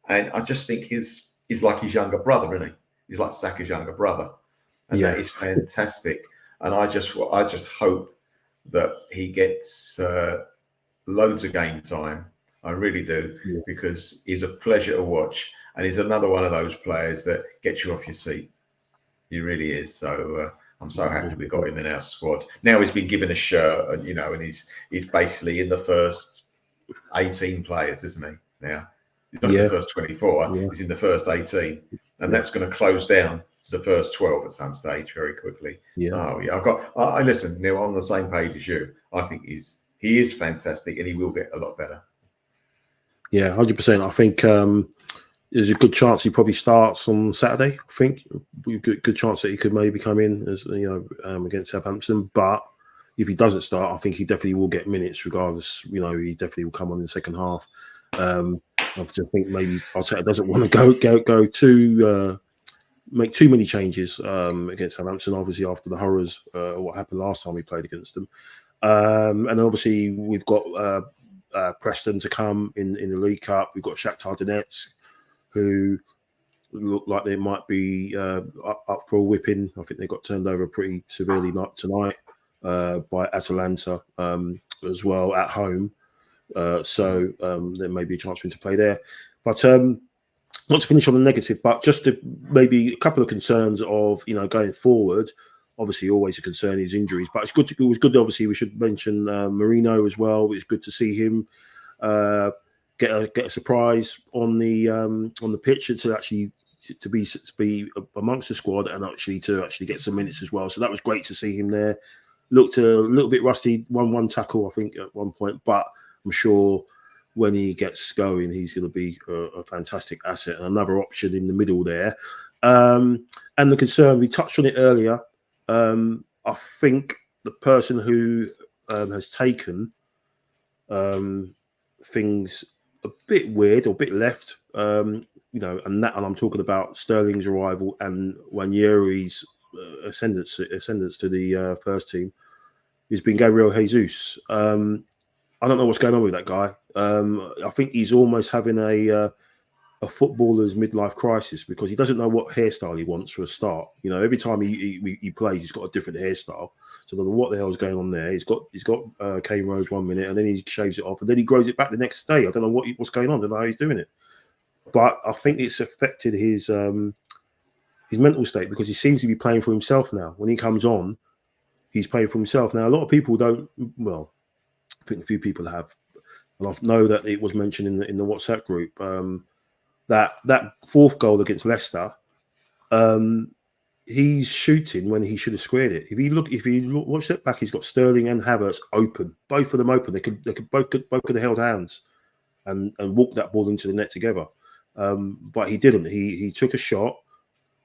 And I just think he's like his younger brother, isn't he? He's like Saka's younger brother, and that is fantastic. And I just hope that he gets loads of game time. I really do, because he's a pleasure to watch, and he's another one of those players that gets you off your seat. He really is. So I'm so happy we got him in our squad. Now he's been given a shirt, and you know, and he's basically in the first 18 players, isn't he? Now he's not in the first 24. He's in the first 18. And that's going to close down to the first 12 at some stage very quickly. I listen, Neil, I'm on the same page as you. I think he is fantastic, and he will get a lot better. Yeah, 100%. I think there's a good chance he probably starts on Saturday. I think good chance that he could maybe come in as, you know, against Southampton. But if he doesn't start, I think he definitely will get minutes regardless. You know, he definitely will come on in the second half. I just think maybe Arteta doesn't want to go to make too many changes against Southampton. Obviously, after the horrors, what happened last time we played against them, and obviously we've got Preston to come in the League Cup. We've got Shakhtar Donetsk, who look like they might be up for a whipping. I think they got turned over pretty severely tonight by Atalanta as well at home. So there may be a chance for him to play there. But not to finish on the negative, but just to maybe a couple of concerns of, you know, going forward. Obviously, always a concern is injuries, but it was good. Obviously, we should mention Marino as well. It's good to see him get a surprise on the pitch, and to be amongst the squad, and actually get some minutes as well. So that was great to see him there. Looked a little bit rusty, one tackle I think at one point, but I'm sure when he gets going, he's going to be a fantastic asset and another option in the middle there. And the concern, we touched on it earlier. I think the person who has taken things a bit weird or a bit left. And I'm talking about Sterling's arrival and Waneri's ascendance to the first team. Has been Gabriel Jesus. I don't know what's going on with that guy. I think he's almost having a footballer's midlife crisis because he doesn't know what hairstyle he wants for a start. Every time he plays, he's got a different hairstyle. So I don't know what the hell is going on there. He's got Cane Rose 1 minute and then he shaves it off and then he grows it back the next day. I don't know what's going on. I don't know how he's doing it. But I think it's affected his mental state because he seems to be playing for himself now. When he comes on, he's playing for himself. Now, a lot of people don't. Well, I think a few people have. And I know that it was mentioned in the WhatsApp group that fourth goal against Leicester, he's shooting when he should have squared it. If you watch it back, he's got Sterling and Havertz open, both of them open. They could both could have held hands and walked that ball into the net together. But he didn't. He took a shot,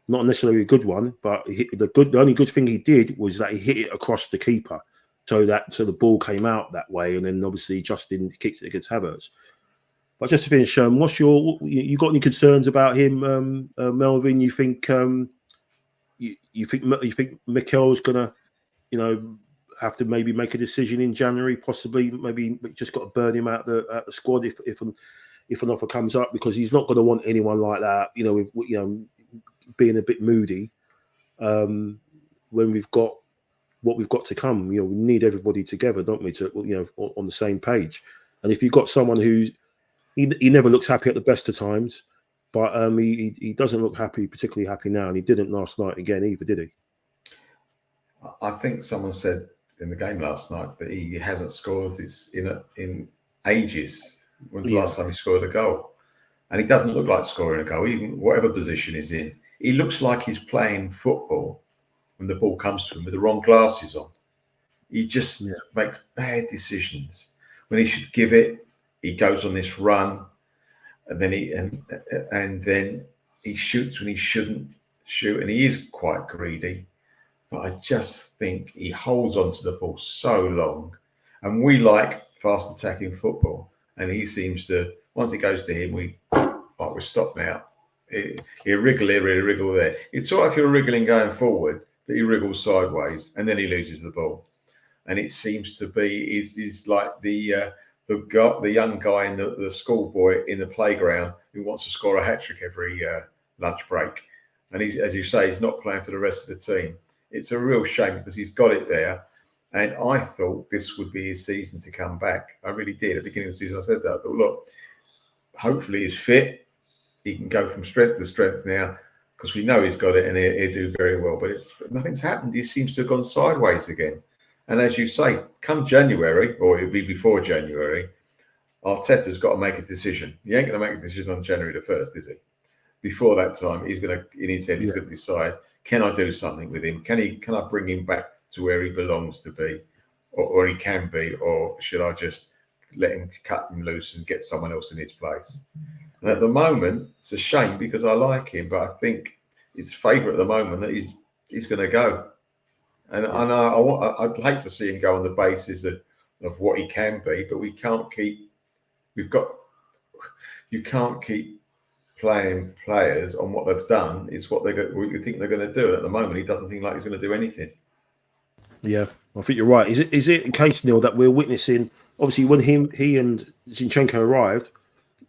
not necessarily a good one, but the only good thing he did was that he hit it across the keeper, so the ball came out that way, and then obviously Justin kicked it against Havertz. But just to finish, you got any concerns about him, Melvyn? You think you think Mikel's gonna, have to maybe make a decision in January, possibly? Maybe just got to burn him out the squad if an offer comes up, because he's not going to want anyone like that. Being a bit moody when we've got what we've got to come. We need everybody together, don't we? To on the same page. And if you've got someone who's he never looks happy at the best of times, but he doesn't look particularly happy now, and he didn't last night again either, did he? I think someone said in the game last night that he hasn't scored in ages. When's the last time he scored a goal? And he doesn't look like scoring a goal, even whatever position he's in. He looks like he's playing football when the ball comes to him with the wrong glasses on. He just makes bad decisions. When he should give it, he goes on this run, and then he shoots when he shouldn't shoot, and he is quite greedy. But I just think he holds on to the ball so long, and we like fast attacking football, and he seems to, once it goes to him, we're stopped now. He wriggle here, he wriggle there. It's all right if you're wriggling going forward, but he wriggles sideways, and then he loses the ball. And it seems to be he's like the young guy in the schoolboy in the playground who wants to score a hat trick every lunch break. And as you say, he's not playing for the rest of the team. It's a real shame because he's got it there. And I thought this would be his season to come back. I really did. At the beginning of the season, I said that. I thought, look, hopefully he's fit. He can go from strength to strength now because we know he's got it and he'll do very well. But nothing's happened. He seems to have gone sideways again. And as you say, come January, or it'll be before January, Arteta's got to make a decision. He ain't going to make a decision on January the 1st, is he? Before that time, he's going to, in his head, he's going to decide, can I do something with him? Can I bring him back to where he belongs to be, or he can be, or should I just let him cut him loose and get someone else in his place? And at the moment, it's a shame because I like him, but I think it's favourite at the moment that he's going to go. And I'd hate to see him go on the basis of what he can be, but you can't keep playing players on what they've done. It's what you think they're going to do. And at the moment, he doesn't think like he's going to do anything. Yeah, I think you're right. Is it a case, Neil, that we're witnessing? Obviously, when he and Zinchenko arrived,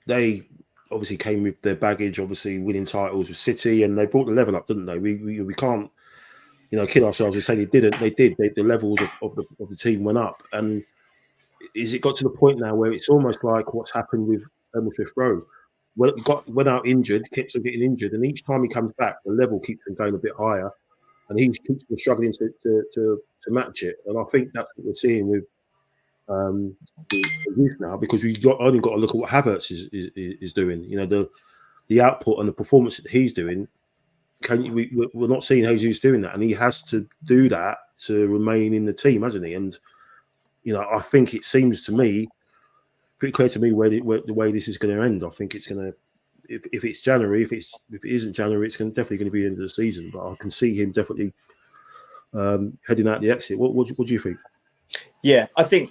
they obviously came with their baggage, obviously winning titles with City, and they brought the level up, didn't they? We can't, kid ourselves and say they didn't. They did. The levels of the team went up, and is it got to the point now where it's almost like what's happened with Smith Rowe? Well, he went out injured, keeps on getting injured, and each time he comes back, the level keeps on going a bit higher, and he keeps on struggling to match it. And I think that's what we're seeing with the youth now, because only got to look at what Havertz is doing. The output and the performance that he's doing. We're not seeing Jesus doing that, and he has to do that to remain in the team, hasn't he? And I think it seems to me pretty clear to me where the way this is going to end. I think it's going to, if it's January, if it isn't January, it's definitely going to be the end of the season. But I can see him definitely heading out the exit. What do you think? Yeah, I think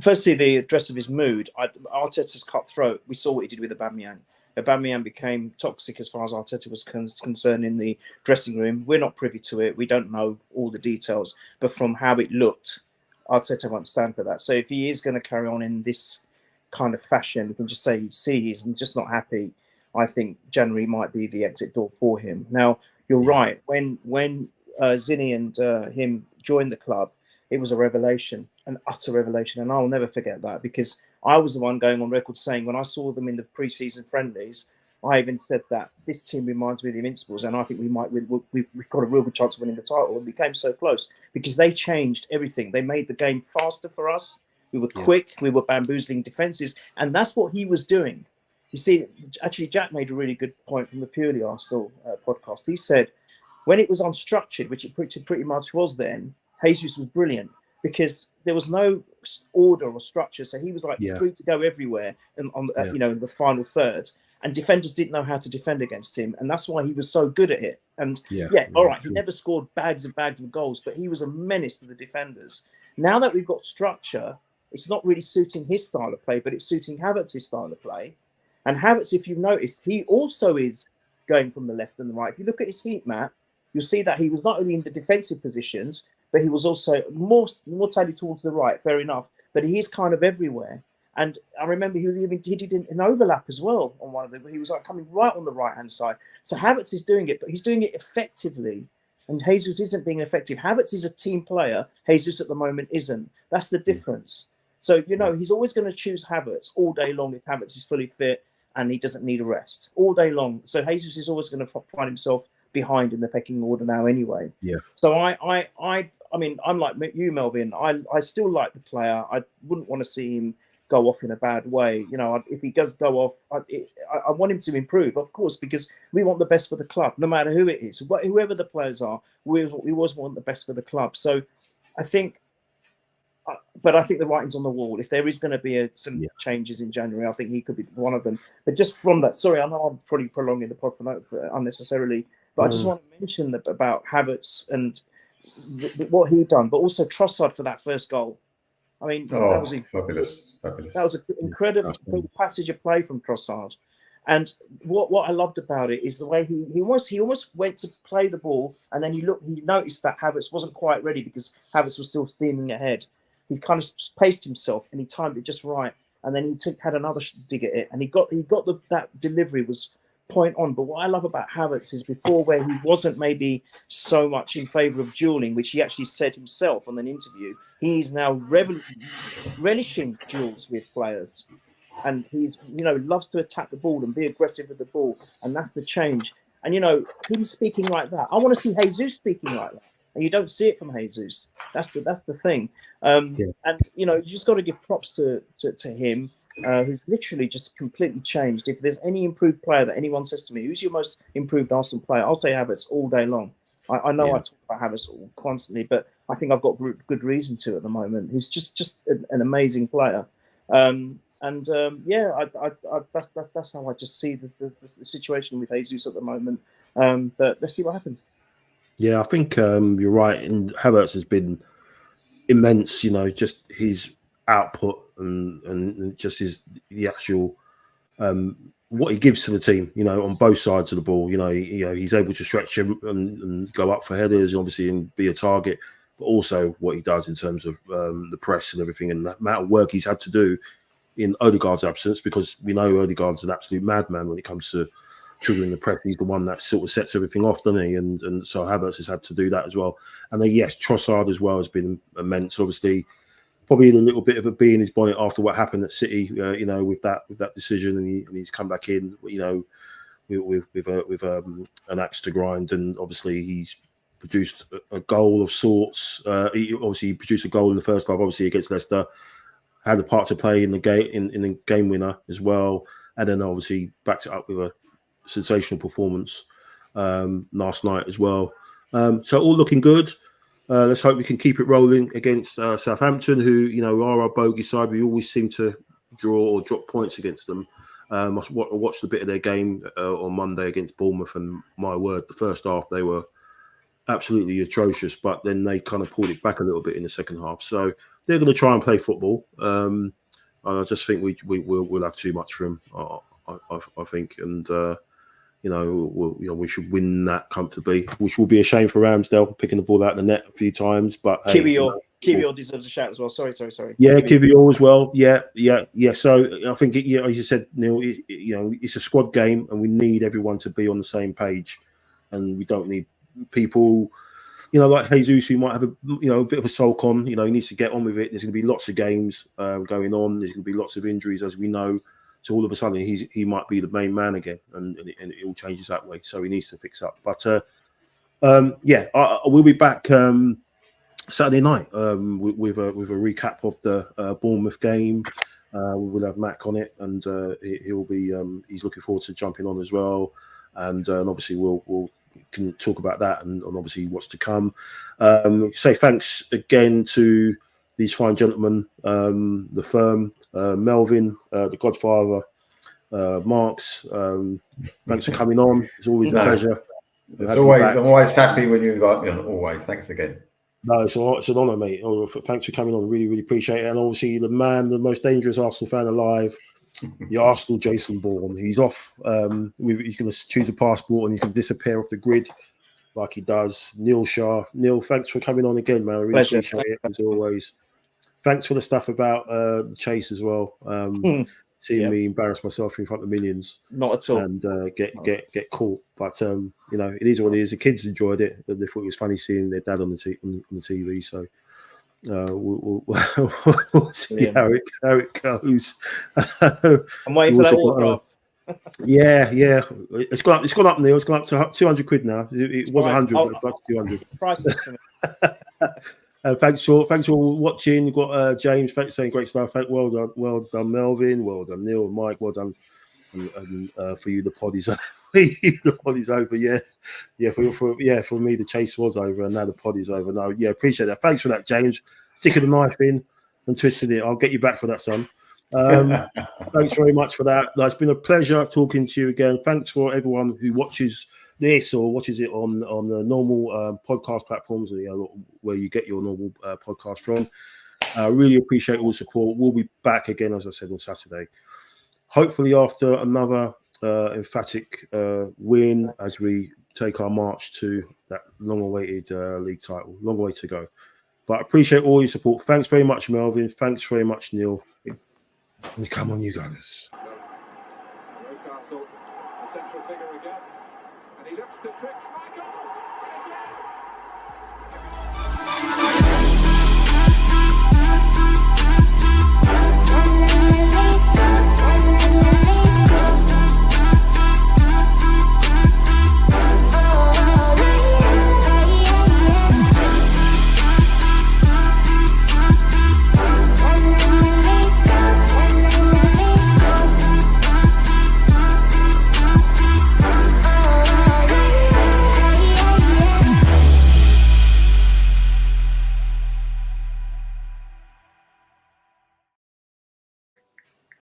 firstly the address of his mood, Arteta's cutthroat. We saw what he did with Aubameyang. Aubameyang became toxic as far as Arteta was concerned in the dressing room. We're not privy to it. We don't know all the details, but from how it looked, Arteta won't stand for that. So if he is going to carry on in this kind of fashion, we can just say, he's just not happy. I think January might be the exit door for him. Now, you're right. When Zinni and him joined the club, it was a revelation, an utter revelation. And I'll never forget that, because I was the one going on record saying when I saw them in the pre-season friendlies, I even said that this team reminds me of the Invincibles, and I think we've got a real good chance of winning the title. And we came so close because they changed everything. They made the game faster for us. We were quick. We were bamboozling defenses. And that's what he was doing. You see, actually, Jack made a really good point from the Purely Arsenal podcast. He said, when it was unstructured, which it pretty much was then, Jesus was brilliant because there was no order or structure. So he was like free to go everywhere in the final third. And defenders didn't know how to defend against him. And that's why he was so good at it. And he never scored bags of goals, but he was a menace to the defenders. Now that we've got structure, it's not really suiting his style of play, but it's suiting Havertz's style of play. And Havertz, if you've noticed, he also is going from the left and the right. If you look at his heat map, you'll see that he was not only in the defensive positions, but he was also more tailored towards the right, fair enough. But he is kind of everywhere. And I remember he did an overlap as well on one of them. He was like coming right on the right-hand side. So Havertz is doing it, but he's doing it effectively. And Jesus isn't being effective. Havertz is a team player. Jesus at the moment isn't. That's the difference. So, he's always going to choose Havertz all day long if Havertz is fully fit and he doesn't need a rest all day long. So Jesus is always going to find himself behind in the pecking order now anyway. Yeah. So I mean, I'm like you, Melvyn. I still like the player. I wouldn't want to see him go off in a bad way. If he does go off, I want him to improve, of course, because we want the best for the club, no matter who it is, whoever the players are. We always want the best for the club. So I think the writing's on the wall. If there is going to be some changes in January, I think he could be one of them. But just from that, sorry, I know I'm probably prolonging the podcast unnecessarily, but I just want to mention about Havertz and what he done, but also Trossard for that first goal. I mean, that was fabulous. That was an incredible passage of play from Trossard. And what I loved about it is the way he almost went to play the ball, and then he noticed that Havertz wasn't quite ready because Havertz was still steaming ahead. He kind of paced himself and he timed it just right, and then he had another dig at it, and he got that delivery was point on. But what I love about Havertz is before, where he wasn't maybe so much in favour of duelling, which he actually said himself on an interview, he's now relishing duels with players, and he's loves to attack the ball and be aggressive with the ball, and that's the change. And him speaking like that, I want to see Jesus speaking like that, and you don't see it from Jesus. That's the thing. And you just got to give props to him. Who's literally just completely changed. If there's any improved player that anyone says to me, who's your most improved Arsenal player, I'll say Havertz all day long. I know I talk about Havertz constantly, but I think I've got good reason to at the moment. He's just an amazing player. That's how I just see the situation with Jesus at the moment. But let's see what happens. Yeah, I think you're right. And Havertz has been immense. Just his output and just the actual what he gives to the team, on both sides of the ball. He's able to stretch him and go up for headers, obviously, and be a target, but also what he does in terms of the press and everything, and that amount of work he's had to do in Odegaard's absence, because we know Odegaard's an absolute madman when it comes to triggering the press. He's the one that sort of sets everything off, doesn't he? And so Havertz has had to do that as well. And then, yes, Trossard as well has been immense, obviously. Probably a little bit of a bee in his bonnet after what happened at City, with that decision, and he's come back in, with an axe to grind, and obviously he's produced a goal of sorts. He produced a goal in the first half, obviously against Leicester, had a part to play in the game winner as well, and then obviously backed it up with a sensational performance last night as well. So all looking good. Let's hope we can keep it rolling against Southampton, who are our bogey side. We always seem to draw or drop points against them. I watched a bit of their game on Monday against Bournemouth, and my word, the first half they were absolutely atrocious. But then they kind of pulled it back a little bit in the second half. So they're going to try and play football. I just think we'll have too much for them. I think, and we should win that comfortably, which will be a shame for Ramsdale picking the ball out of the net a few times. But Kiwior deserves a shout as well. Sorry. Yeah, Kiwior as well. Yeah. So I think, as you said, Neil, it's a squad game, and we need everyone to be on the same page, and we don't need people, like Jesus, who might have a bit of a sulk on. He needs to get on with it. There's going to be lots of games going on. There's going to be lots of injuries, as we know. So all of a sudden, he might be the main man again, and it all changes that way. So he needs to fix up. But we'll be back Saturday night with a recap of the Bournemouth game. We'll have Mac on it, and he'll be he's looking forward to jumping on as well. And obviously we'll can talk about that and obviously what's to come. Say thanks again to these fine gentlemen, the firm, Melvyn, the Godfather, Marks. Thanks for coming on. It's always a pleasure. I'm always happy when you invite me on. Always. Thanks again. No, it's an honour, mate. Thanks for coming on. Really, really appreciate it. And obviously, the most dangerous Arsenal fan alive, the Arsenal Jason Bourne. He's off. He's going to choose a passport and he can disappear off the grid like he does. Neil Shah. Neil, thanks for coming on again, man. I really appreciate it, as always. Thanks for the stuff about the chase as well. Seeing me embarrass myself in front of millions, not at all, and get caught. But it is what it is. The kids enjoyed it. They thought it was funny seeing their dad on the TV. So we'll see how it goes. I'm waiting for that autograph. Yeah, it's gone up, Neil. It's gone up to 200 quid now. It was 100, but it's up to 200. Priceless for me. Thanks for watching. You've got James saying great stuff. Well done, Melvyn. Well done, Neil and Mike. Well done, and for you the pod is over. The pod is over. Yeah. For me the chase was over, and now the pod is over. No, appreciate that. Thanks for that, James. Sticking the knife in and twisting it. I'll get you back for that, son. Thanks very much for that. It's been a pleasure talking to you again. Thanks for everyone who watches this or watches it on the normal podcast platforms, where you get your normal podcast from. Really appreciate all the support. We'll be back again, as I said, on Saturday, hopefully after another emphatic win as we take our march to that long-awaited league title. Long way to go, but I appreciate all your support. Thanks very much, Melvyn. Thanks very much, Neil. Come on, you guys. Newcastle, the central figure again, and he looks to trick Michael.